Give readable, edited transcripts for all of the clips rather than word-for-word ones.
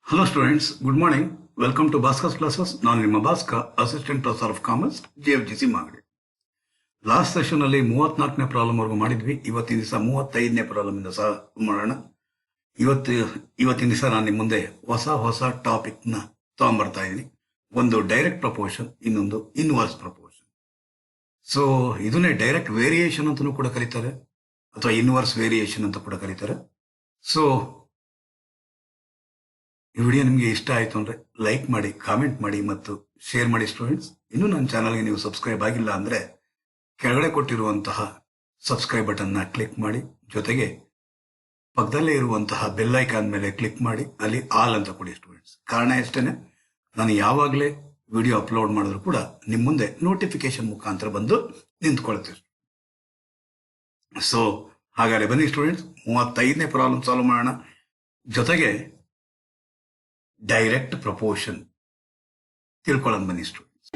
Hello students, good morning. Welcome to Bhaskar classes. ನಾನು ನಿಮ್ಮ Bhaskar, assistant professor of commerce, JFGC Magadi. Last session ಅಲ್ಲಿ 34ನೇ problem ವರೆಗೂ ಮಾಡಿದ್ವಿ. ಇವತ್ತಿನ ದಿವಸ 35ನೇ ಪ್ರಾಬ್ಲಮ್ ಇಂದ ಸಹ ಮಾಡೋಣ. ಇವತ್ತಿನ ದಿವಸ ನಾನು ನಿಮ್ಮ ಮುಂದೆ ಹೊಸ ಟಾಪಿಕ್ ನ ತಗೊಂಡ್ಬರ್ತಾ ಇದ್ದೀನಿ. ಒಂದು ಡೈರೆಕ್ಟ್ ಪ್ರಪೋರ್ಷನ್, ಇನ್ನೊಂದು ಇನ್ವರ್ಸ್ ಪ್ರಪೋರ್ಷನ್. ಸೊ ಇದನ್ನೇ ಡೈರೆಕ್ಟ್ ವೇರಿಯೇಷನ್ ಅಂತಲೂ ಕೂಡ ಕರೀತಾರೆ, ಅಥವಾ ಇನ್ವರ್ಸ್ ವೇರಿಯೇಷನ್ ಅಂತ ಕೂಡ ಕರೀತಾರೆ. ಸೊ ಈ ವಿಡಿಯೋ ನಿಮಗೆ ಇಷ್ಟ ಆಯಿತು ಅಂದರೆ ಲೈಕ್ ಮಾಡಿ, ಕಾಮೆಂಟ್ ಮಾಡಿ ಮತ್ತು ಶೇರ್ ಮಾಡಿ ಸ್ಟೂಡೆಂಟ್ಸ್. ಇನ್ನೂ ನನ್ನ ಚಾನಲ್ಗೆ ನೀವು ಸಬ್ಸ್ಕ್ರೈಬ್ ಆಗಿಲ್ಲ ಅಂದರೆ ಕೆಳಗಡೆ ಕೊಟ್ಟಿರುವಂತಹ ಸಬ್ಸ್ಕ್ರೈಬ್ ಬಟನ್ನ ಕ್ಲಿಕ್ ಮಾಡಿ, ಜೊತೆಗೆ ಪಕ್ಕದಲ್ಲೇ ಇರುವಂತಹ ಬೆಲ್ ಐಕಾನ್ ಮೇಲೆ ಕ್ಲಿಕ್ ಮಾಡಿ, ಅಲ್ಲಿ ಆಲ್ ಅಂತ ಕೊಡಿ ಸ್ಟೂಡೆಂಟ್ಸ್. ಕಾರಣ ಎಷ್ಟೇನೆ, ನಾನು ಯಾವಾಗಲೇ ವಿಡಿಯೋ ಅಪ್ಲೋಡ್ ಮಾಡಿದ್ರು ಕೂಡ ನಿಮ್ಮ ಮುಂದೆ ನೋಟಿಫಿಕೇಶನ್ ಮುಖಾಂತರ ಬಂದು ನಿಂತ್ಕೊಳ್ತೀವಿ. ಸೊ ಹಾಗಾದ್ರೆ ಬನ್ನಿ ಸ್ಟೂಡೆಂಟ್ಸ್, 35ನೇ ಪ್ರಾಬ್ಲಮ್ ಸಾಲ್ವ್ ಮಾಡೋಣ. ಜೊತೆಗೆ ಡೈರೆಕ್ಟ್ ಪ್ರಪೋರ್ಷನ್ ತಿಳ್ಕೊಳ್ಳೋಣ ಬನ್ನಿ ಸ್ಟೂಡೆಂಟ್ಸ್.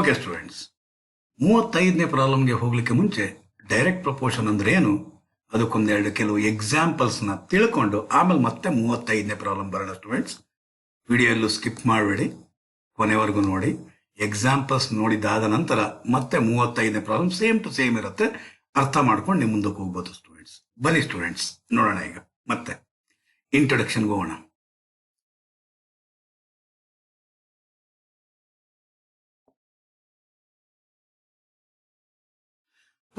ಓಕೆ ಸ್ಟೂಡೆಂಟ್ಸ್, 35ನೇ ಪ್ರಾಬ್ಲಮ್ಗೆ ಹೋಗ್ಲಿಕ್ಕೆ ಮುಂಚೆ ಡೈರೆಕ್ಟ್ ಪ್ರಪೋರ್ಷನ್ ಅಂದ್ರೆ ಏನು, ಅದಕ್ಕೊಂದೆರಡು ಕೆಲವು ಎಕ್ಸಾಂಪಲ್ಸ್ ನ ತಿಳ್ಕೊಂಡು ಆಮೇಲೆ ಮತ್ತೆ 35ನೇ ಪ್ರಾಬ್ಲಮ್ ಬರೋಣ ಸ್ಟೂಡೆಂಟ್ಸ್. ವಿಡಿಯೋ ಎಲ್ಲೂ ಸ್ಕಿಪ್ ಮಾಡಬೇಡಿ, ಕೊನೆವರೆಗೂ ನೋಡಿ. ಎಕ್ಸಾಂಪಲ್ಸ್ ನೋಡಿದಾದ ನಂತರ ಮತ್ತೆ 35ನೇ ಪ್ರಾಬ್ಲಮ್ ಸೇಮ್ ಟು ಸೇಮ್ ಇರುತ್ತೆ, ಅರ್ಥ ಮಾಡ್ಕೊಂಡು ನಿಮ್ಮ ಮುಂದಕ್ಕೆ ಹೋಗ್ಬೋದು ಸ್ಟೂಡೆಂಟ್ಸ್. ಬನ್ನಿ ಸ್ಟೂಡೆಂಟ್ಸ್, ನೋಡೋಣ. ಈಗ ಮತ್ತೆ ಇಂಟ್ರೊಡಕ್ಷನ್ಗೆ ಹೋಗೋಣ.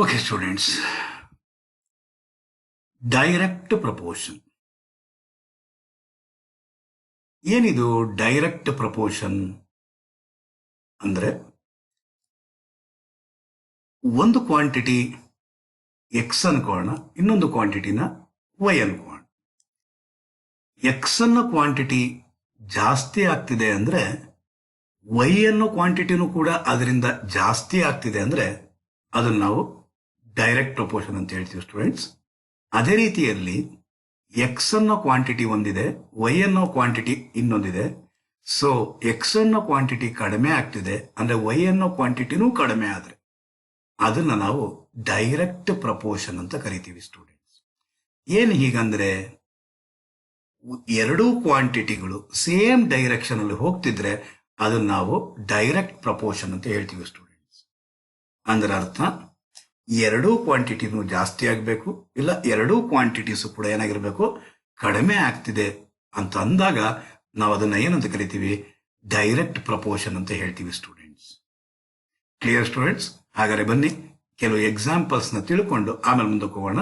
ಓಕೆ ಸ್ಟೂಡೆಂಟ್ಸ್, ಡೈರೆಕ್ಟ್ ಪ್ರಪೋರ್ಷನ್ ಏನಿದು? ಡೈರೆಕ್ಟ್ ಪ್ರಪೋರ್ಷನ್ ಅಂದ್ರೆ ಒಂದು ಕ್ವಾಂಟಿಟಿ ಎಕ್ಸ್ ಅನ್ಕೋಣ, ಇನ್ನೊಂದು ಕ್ವಾಂಟಿಟಿನ ವೈ ಅನ್ಕೋಣ. ಎಕ್ಸ್ ಅನ್ನೋ ಕ್ವಾಂಟಿಟಿ ಜಾಸ್ತಿ ಆಗ್ತಿದೆ ಅಂದ್ರೆ ವೈ ಅನ್ನೋ ಕ್ವಾಂಟಿಟಿನೂ ಕೂಡ ಅದರಿಂದ ಜಾಸ್ತಿ ಆಗ್ತಿದೆ ಅಂದ್ರೆ ಅದನ್ನು ನಾವು ಡೈರೆಕ್ಟ್ ಪ್ರಪೋರ್ಷನ್ ಅಂತ ಹೇಳ್ತೀವಿ ಸ್ಟೂಡೆಂಟ್ಸ್. ಅದೇ ರೀತಿಯಲ್ಲಿ ಎಕ್ಸ್ ಅನ್ನೋ ಕ್ವಾಂಟಿಟಿ ಒಂದಿದೆ, ವೈ ಅನ್ನೋ ಕ್ವಾಂಟಿಟಿ ಇನ್ನೊಂದಿದೆ. ಸೊ ಎಕ್ಸ್ ಅನ್ನೋ ಕ್ವಾಂಟಿಟಿ ಕಡಿಮೆ ಆಗ್ತಿದೆ ಅಂದ್ರೆ ವೈ ಅನ್ನೋ ಕ್ವಾಂಟಿಟಿನೂ ಕಡಿಮೆ ಆದ್ರೆ ಅದನ್ನ ನಾವು ಡೈರೆಕ್ಟ್ ಪ್ರಪೋರ್ಷನ್ ಅಂತ ಕರಿತೀವಿ ಸ್ಟೂಡೆಂಟ್ಸ್. ಏನು ಹೀಗಂದ್ರೆ, ಎರಡೂ ಕ್ವಾಂಟಿಟಿಗಳು ಸೇಮ್ ಡೈರೆಕ್ಷನ್ ಅಲ್ಲಿ ಹೋಗ್ತಿದ್ರೆ ಅದನ್ನ ನಾವು ಡೈರೆಕ್ಟ್ ಪ್ರಪೋರ್ಷನ್ ಅಂತ ಹೇಳ್ತೀವಿ ಸ್ಟೂಡೆಂಟ್ಸ್. ಅಂದ್ರೆ ಅರ್ಥ, ಎರಡೂ ಕ್ವಾಂಟಿಟಿನೂ ಜಾಸ್ತಿ ಆಗಬೇಕು, ಇಲ್ಲ ಎರಡೂ ಕ್ವಾಂಟಿಟೀಸು ಕೂಡ ಏನಾಗಿರ್ಬೇಕು, ಕಡಿಮೆ ಆಗ್ತಿದೆ ಅಂತ ಅಂದಾಗ ನಾವು ಅದನ್ನ ಏನಂತ ಕರಿತೀವಿ, ಡೈರೆಕ್ಟ್ ಪ್ರಪೋರ್ಷನ್ ಅಂತ ಹೇಳ್ತೀವಿ ಸ್ಟೂಡೆಂಟ್ಸ್. Clear students? ಹಾಗಾದ್ರೆ ಬನ್ನಿ ಕೆಲವು ಎಕ್ಸಾಂಪಲ್ಸ್ ನ ತಿಳ್ಕೊಂಡು ಆಮೇಲೆ ಮುಂದಕ್ಕೆ ಹೋಗೋಣ.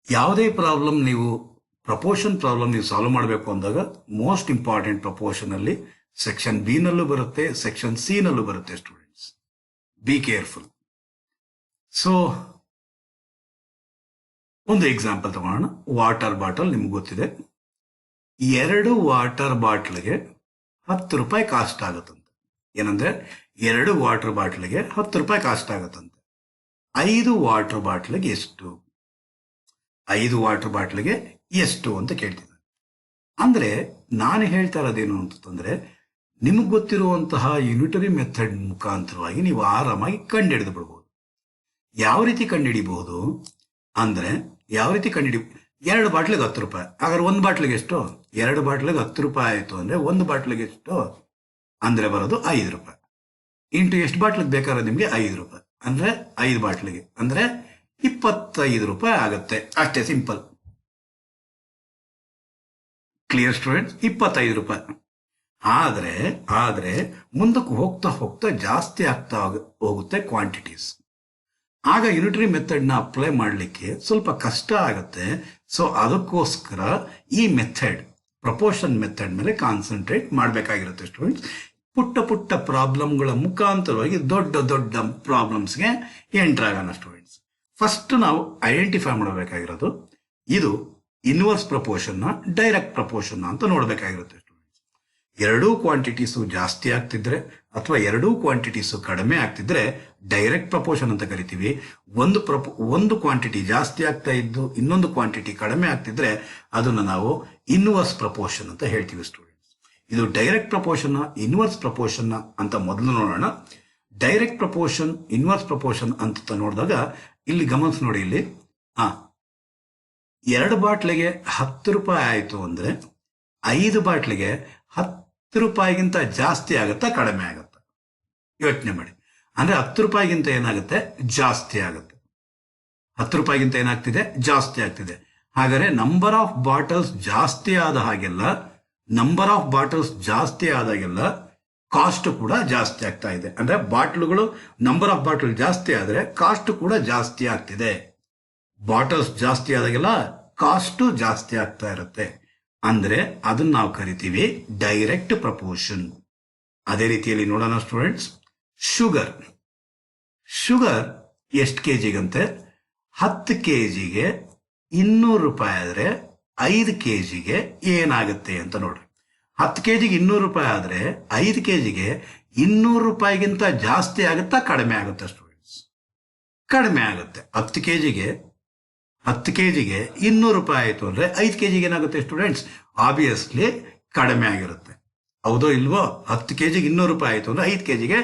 ಯಾವುದೇ ಪ್ರಾಬ್ಲಮ್ ನೀವು ಪ್ರಪೋರ್ಷನ್ ಪ್ರಾಬ್ಲಮ್ ನೀವು ಸಾಲ್ವ್ ಮಾಡಬೇಕು ಅಂದಾಗ ಮೋಸ್ಟ್ ಇಂಪಾರ್ಟೆಂಟ್ ಪ್ರಪೋರ್ಷನ್ ಅಲ್ಲಿ ಸೆಕ್ಷನ್ ಬಿ ನಲ್ಲೂ ಬರುತ್ತೆ, ಸೆಕ್ಷನ್ ಸಿ ನಲ್ಲೂ ಬರುತ್ತೆ ಸ್ಟೂಡೆಂಟ್ಸ್. Be careful. ಸೊ ಒಂದು ಎಕ್ಸಾಂಪಲ್ ತಗೋಣ. ವಾಟರ್ ಬಾಟಲ್ ನಿಮ್ಗೆ ಗೊತ್ತಿದೆ, 2 ವಾಟರ್ ಬಾಟ್ಲಿಗೆ 10 ರೂಪಾಯಿ ಕಾಸ್ಟ್ ಆಗುತ್ತಂತೆ. ಏನಂದ್ರೆ 2 ವಾಟರ್ ಬಾಟ್ಲಿಗೆ 10 ರೂಪಾಯಿ ಕಾಸ್ಟ್ ಆಗುತ್ತಂತೆ. 5 ವಾಟರ್ ಬಾಟ್ಲಿಗೆ ಎಷ್ಟು? 5 ವಾಟರ್ ಬಾಟ್ಲಿಗೆ ಎಷ್ಟು ಅಂತ ಕೇಳ್ತಿದ್ದೆ. ಅಂದ್ರೆ ನಾನು ಹೇಳ್ತಾ ಇರೋದೇನು ಅಂತಂದ್ರೆ, ನಿಮಗೆ ಗೊತ್ತಿರುವಂತಹ ಯುನಿಟರಿ ಮೆಥಡ್ ಮುಖಾಂತರವಾಗಿ ನೀವು ಆರಾಮಾಗಿ ಕಂಡುಹಿಡಿದು ಬಿಡ್ಬೋದು. ಯಾವ ರೀತಿ ಕಂಡುಹಿಡಿಬಹುದು ಅಂದ್ರೆ, ಯಾವ ರೀತಿ ಕಂಡುಹಿಡಿ, 2 ಬಾಟ್ಲಿಗೆ 10 ರೂಪಾಯಿ. ಹಾಗಾದ್ರೆ 1 ಬಾಟ್ಲಿಗೆ ಎಷ್ಟು? 2 ಬಾಟ್ಲಿಗೆ 10 ರೂಪಾಯಿ ಆಯ್ತು ಅಂದ್ರೆ 1 ಬಾಟ್ಲಿಗೆ ಎಷ್ಟು ಅಂದ್ರೆ ಬರೋದು 5 ರೂಪಾಯಿ. ಇಂಟು ಎಷ್ಟು ಬಾಟ್ಲಿಗೆ ಬೇಕಾದ್ರೆ ನಿಮ್ಗೆ 5 ರೂಪಾಯಿ ಅಂದ್ರೆ 5 ಬಾಟ್ಲಿಗೆ ಅಂದ್ರೆ 25 ರೂಪಾಯಿ ಆಗುತ್ತೆ. ಅಷ್ಟೇ ಸಿಂಪಲ್. Clear students? 25 ರೂಪಾಯಿ. ಆದ್ರೆ ಮುಂದಕ್ಕೆ ಹೋಗ್ತಾ ಹೋಗ್ತಾ ಜಾಸ್ತಿ ಆಗ್ತಾ ಹೋಗುತ್ತೆ ಕ್ವಾಂಟಿಟೀಸ್. ಆಗ ಯುನಿಟರಿ ಮೆಥಡ್ ನ ಅಪ್ಲೈ ಮಾಡಲಿಕ್ಕೆ ಸ್ವಲ್ಪ ಕಷ್ಟ ಆಗುತ್ತೆ. ಸೊ ಅದಕ್ಕೋಸ್ಕರ ಈ ಮೆಥಡ್, ಪ್ರಪೋರ್ಷನ್ ಮೆಥಡ್ ಮೇಲೆ ಕಾನ್ಸಂಟ್ರೇಟ್ ಮಾಡಬೇಕಾಗಿರುತ್ತೆ ಸ್ಟೂಡೆಂಟ್ಸ್. ಪುಟ್ಟ ಪ್ರಾಬ್ಲಮ್ಗಳ ಮುಖಾಂತರವಾಗಿ ದೊಡ್ಡ ಪ್ರಾಬ್ಲಮ್ಸ್ಗೆ ಎಂಟರ್ ಆಗೋಣ ಸ್ಟೂಡೆಂಟ್ಸ್. ಫಸ್ಟ್ ನಾವು ಐಡೆಂಟಿಫೈ ಮಾಡಬೇಕಾಗಿರೋದು, ಇದು ಇನ್ವರ್ಸ್ ಪ್ರಪೋರ್ಷನ್ ನ ಡೈರೆಕ್ಟ್ ಪ್ರಪೋರ್ಷನ್ ಅಂತ ನೋಡಬೇಕಾಗಿರುತ್ತೆ ಸ್ಟೂಡೆಂಟ್ಸ್. ಎರಡೂ ಕ್ವಾಂಟಿಟೀಸು ಜಾಸ್ತಿ ಆಗ್ತಿದ್ರೆ ಅಥವಾ ಎರಡೂ ಕ್ವಾಂಟಿಟೀಸು ಕಡಿಮೆ ಆಗ್ತಿದ್ರೆ ಡೈರೆಕ್ಟ್ ಪ್ರಪೋರ್ಷನ್ ಅಂತ ಕರಿತೀವಿ. ಒಂದು ಕ್ವಾಂಟಿಟಿ ಜಾಸ್ತಿ ಆಗ್ತಾ ಇದ್ದು ಇನ್ನೊಂದು ಕ್ವಾಂಟಿಟಿ ಕಡಿಮೆ ಆಗ್ತಿದ್ರೆ ಅದನ್ನು ನಾವು ಇನ್ವರ್ಸ್ ಪ್ರಪೋರ್ಷನ್ ಅಂತ ಹೇಳ್ತೀವಿ ಸ್ಟೂಡೆಂಟ್ಸ್. ಇದು ಡೈರೆಕ್ಟ್ ಪ್ರಪೋರ್ಷನ್ ಇನ್ವರ್ಸ್ ಪ್ರಪೋರ್ಷನ್ ಅಂತ ಮೊದಲು ನೋಡೋಣ. ಡೈರೆಕ್ಟ್ ಪ್ರಪೋರ್ಷನ್ ಇನ್ವರ್ಸ್ ಪ್ರಪೋರ್ಷನ್ ಅಂತ ನೋಡಿದಾಗ ಇಲ್ಲಿ ಗಮನಿಸಿ ನೋಡಿ, ಇಲ್ಲಿ 2 ಬಾಟ್ಲಿಗೆ 10 ರೂಪಾಯಿ ಆಯಿತು ಅಂದ್ರೆ 5 ಬಾಟ್ಲಿಗೆ 10 ರೂಪಾಯಿಗಿಂತ ಜಾಸ್ತಿ ಆಗುತ್ತಾ ಕಡಿಮೆ ಆಗುತ್ತಾ? ಯೋಚನೆ ಮಾಡಿ. ಅಂದ್ರೆ 10 ರೂಪಾಯಿಗಿಂತ ಏನಾಗುತ್ತೆ? ಜಾಸ್ತಿ ಆಗುತ್ತೆ. 10 ರೂಪಾಯಿಗಿಂತ ಏನಾಗ್ತಿದೆ? ಜಾಸ್ತಿ ಆಗ್ತಿದೆ. ಹಾಗಾದ್ರೆ ನಂಬರ್ ಆಫ್ ಬಾಟಲ್ಸ್ ಜಾಸ್ತಿ ಆದಾಗೆಲ್ಲ ಕಾಸ್ಟ್ ಕೂಡ ಜಾಸ್ತಿ ಆಗ್ತಾ ಇದೆ. ಅಂದ್ರೆ ಬಾಟ್ಲುಗಳು ನಂಬರ್ ಆಫ್ ಬಾಟಲ್ ಜಾಸ್ತಿ ಆದ್ರೆ ಕಾಸ್ಟ್ ಕೂಡ ಜಾಸ್ತಿ ಆಗ್ತಿದೆ. ಬಾಟಲ್ಸ್ ಜಾಸ್ತಿ ಆದಾಗೆಲ್ಲ ಕಾಸ್ಟ್ ಜಾಸ್ತಿ ಆಗ್ತಾ ಇರುತ್ತೆ. ಅಂದ್ರೆ ಅದನ್ನ ನಾವು ಕರಿತೀವಿ ಡೈರೆಕ್ಟ್ ಪ್ರಪೋರ್ಷನ್. ಅದೇ ರೀತಿಯಲ್ಲಿ ನೋಡೋಣ ಸ್ಟೂಡೆಂಟ್ಸ್, ಶುಗರ್ ಎಷ್ಟು ಕೆಜಿಗಂತೆ? 10 ಕೆಜಿಗೆ 200 ರೂಪಾಯಿ ಆದ್ರೆ 5 ಕೆಜಿಗೆ ಏನಾಗುತ್ತೆ ಅಂತ ನೋಡ್ರಿ. 10 ಕೆಜಿಗೆ 200 ರೂಪಾಯಿ ಆದ್ರೆ 5 ಕೆಜಿಗೆ 200 ರೂಪಾಯಿಗಿಂತ ಜಾಸ್ತಿ ಆಗುತ್ತಾ ಕಡಿಮೆ ಆಗುತ್ತೆ ಸ್ಟೂಡೆಂಟ್ಸ್? ಕಡಿಮೆ ಆಗುತ್ತೆ. 10 ಕೆಜಿಗೆ 200 ರೂಪಾಯಿ ಆಯಿತು ಅಂದ್ರೆ 5 ಕೆಜಿಗೆ ಏನಾಗುತ್ತೆ ಸ್ಟೂಡೆಂಟ್ಸ್? ಆಬ್ವಿಯಸ್ಲಿ ಕಡಿಮೆ ಆಗಿರುತ್ತೆ. ಹೌದೋ ಇಲ್ವೋ? 10 ಕೆಜಿಗೆ 200 ರೂಪಾಯಿ ಆಯಿತು ಅಂದ್ರೆ 5 ಕೆಜಿಗೆ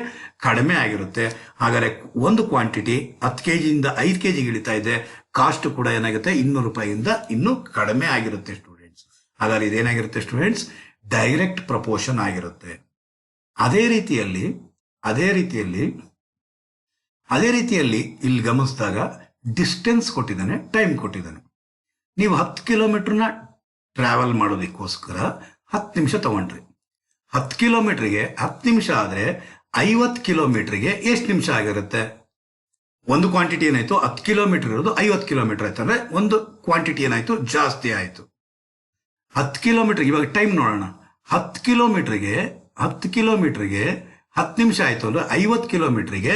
ಕಡಿಮೆ ಆಗಿರುತ್ತೆ. ಹಾಗಾದ್ರೆ ಒಂದು ಕ್ವಾಂಟಿಟಿ 10 ಕೆಜಿಯಿಂದ 5 ಕೆಜಿಗೆ ಇಳಿತಾ ಇದೆ, ಕಾಸ್ಟ್ ಕೂಡ ಏನಾಗುತ್ತೆ? 200 ರೂಪಾಯಿಯಿಂದ ಇನ್ನೂ ಕಡಿಮೆ ಆಗಿರುತ್ತೆ ಸ್ಟೂಡೆಂಟ್ಸ್. ಹಾಗಾದ್ರೆ ಇದೇನಾಗಿರುತ್ತೆ ಸ್ಟೂಡೆಂಟ್ಸ್? ಡೈರೆಕ್ಟ್ ಪ್ರಪೋರ್ಷನ್ ಆಗಿರುತ್ತೆ. ಅದೇ ರೀತಿಯಲ್ಲಿ ಇಲ್ಲಿ ಗಮನಿಸಿದಾಗ ಡಿಸ್ಟೆನ್ಸ್ ಕೊಟ್ಟಿದ್ದಾನೆ, ಟೈಮ್ ಕೊಟ್ಟಿದ್ದಾನೆ. ನೀವು 10 ಕಿಲೋಮೀಟರ್ನ ಟ್ರಾವೆಲ್ ಮಾಡೋದಕ್ಕೋಸ್ಕರ 10 ನಿಮಿಷ ತಗೊಂಡ್ರಿ. 10 ಕಿಲೋಮೀಟರ್ಗೆ 10 ನಿಮಿಷ ಆದ್ರೆ 50 ಕಿಲೋಮೀಟರ್ಗೆ ಎಷ್ಟು ನಿಮಿಷ ಆಗಿರುತ್ತೆ? ಒಂದು ಕ್ವಾಂಟಿಟಿ ಏನಾಯ್ತು? 10 ಕಿಲೋಮೀಟರ್ ಇರೋದು 50 ಕಿಲೋಮೀಟರ್ ಆಯ್ತು ಅಂದ್ರೆ ಒಂದು ಕ್ವಾಂಟಿಟಿ ಏನಾಯ್ತು? ಜಾಸ್ತಿ ಆಯ್ತು. 10 ಕಿಲೋಮೀಟರ್, ಇವಾಗ ಟೈಮ್ ನೋಡೋಣ. 10 ಕಿಲೋಮೀಟರ್ಗೆ 10 ನಿಮಿಷ ಆಯ್ತು ಅಂದ್ರೆ 50 ಕಿಲೋಮೀಟರ್ಗೆ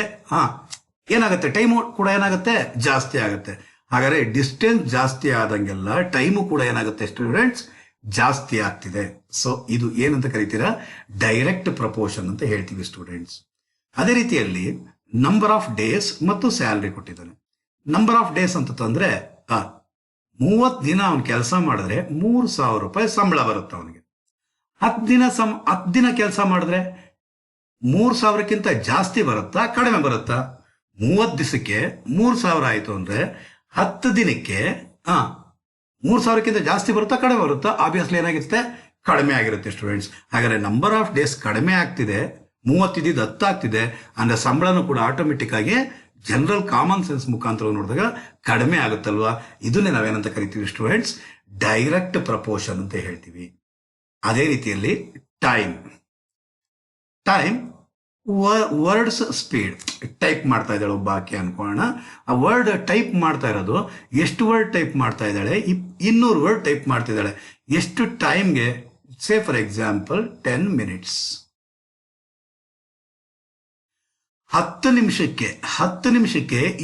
ಏನಾಗುತ್ತೆ? ಟೈಮು ಕೂಡ ಏನಾಗುತ್ತೆ? ಜಾಸ್ತಿ ಆಗುತ್ತೆ. ಹಾಗಾದ್ರೆ ಡಿಸ್ಟೆನ್ಸ್ ಜಾಸ್ತಿ ಆದಂಗೆಲ್ಲ ಟೈಮು ಕೂಡ ಏನಾಗುತ್ತೆ ಸ್ಟೂಡೆಂಟ್ಸ್? ಜಾಸ್ತಿ ಆಗ್ತಿದೆ. ಸೊ ಇದು ಏನಂತ ಕರಿತೀರಾ? ಡೈರೆಕ್ಟ್ ಪ್ರಪೋರ್ಷನ್ ಅಂತ ಹೇಳ್ತೀವಿ ಸ್ಟೂಡೆಂಟ್ಸ್. ಅದೇ ರೀತಿಯಲ್ಲಿ ನಂಬರ್ ಆಫ್ ಡೇಸ್ ಮತ್ತು ಸ್ಯಾಲರಿ ಕೊಟ್ಟಿದ್ದಾನೆ. ನಂಬರ್ ಆಫ್ ಡೇಸ್ ಅಂತಂದ್ರೆ 30 ದಿನ ಅವನು ಕೆಲಸ ಮಾಡಿದ್ರೆ 3,000 ರೂಪಾಯಿ ಸಂಬಳ ಬರುತ್ತೆ ಅವನಿಗೆ. 10 ದಿನ ಕೆಲಸ ಮಾಡಿದ್ರೆ 3,000ಕ್ಕಿಂತ ಜಾಸ್ತಿ ಬರುತ್ತಾ ಕಡಿಮೆ ಬರುತ್ತಾ? 30 ದಿವಸಕ್ಕೆ 3,000 ಆಯ್ತು ಅಂದ್ರೆ 10 ದಿನಕ್ಕೆ 3,000ಕ್ಕಿಂತ ಜಾಸ್ತಿ ಬರುತ್ತಾ ಕಡಿಮೆ ಬರುತ್ತಾ? ಆಬ್ವಿಯಸ್ಲಿ ಏನಾಗಿರುತ್ತೆ? ಕಡಿಮೆ ಆಗಿರುತ್ತೆ ಸ್ಟೂಡೆಂಟ್ಸ್. ಹಾಗಾದ್ರೆ ನಂಬರ್ ಆಫ್ ಡೇಸ್ ಕಡಿಮೆ ಆಗ್ತಿದೆ, 30 ಇದ್ದಿದ್ದು 10 ಆಗ್ತಿದೆ ಅಂದ್ರೆ ಸಂಬಳನೂ ಕೂಡ ಆಟೋಮೆಟಿಕ್ ಆಗಿ ಜನರಲ್ ಕಾಮನ್ ಸೆನ್ಸ್ ಮುಖಾಂತರ ನೋಡಿದಾಗ ಕಡಿಮೆ ಆಗುತ್ತಲ್ವಾ? ಇದನ್ನೇ ನಾವೇನಂತ ಕರಿತೀವಿ ಸ್ಟೂಡೆಂಟ್ಸ್? ಡೈರೆಕ್ಟ್ ಪ್ರಪೋರ್ಷನ್ ಅಂತ ಹೇಳ್ತೀವಿ. ಅದೇ ರೀತಿಯಲ್ಲಿ ಟೈಮ್ ವರ್ಡ್ಸ್ ಸ್ಪೀಡ್. ಟೈಪ್ ಮಾಡ್ತಾ ಇದ್ದಾಳೆ ಒಬ್ಬ ಆಕೆ ಅನ್ಕೊಳ್ಳೋಣ. ಆ ವರ್ಡ್ ಟೈಪ್ ಮಾಡ್ತಾ ಇರೋದು ಎಷ್ಟು ವರ್ಡ್ ಟೈಪ್ ಮಾಡ್ತಾ ಇದ್ದಾಳೆ? 200 ವರ್ಡ್ ಟೈಪ್ ಮಾಡ್ತಾ ಇದ್ದಾಳೆ. ಎಷ್ಟು ಟೈಮ್ಗೆ? Say for example 10 minutes. 10 ನಿಮಿಷಕ್ಕೆ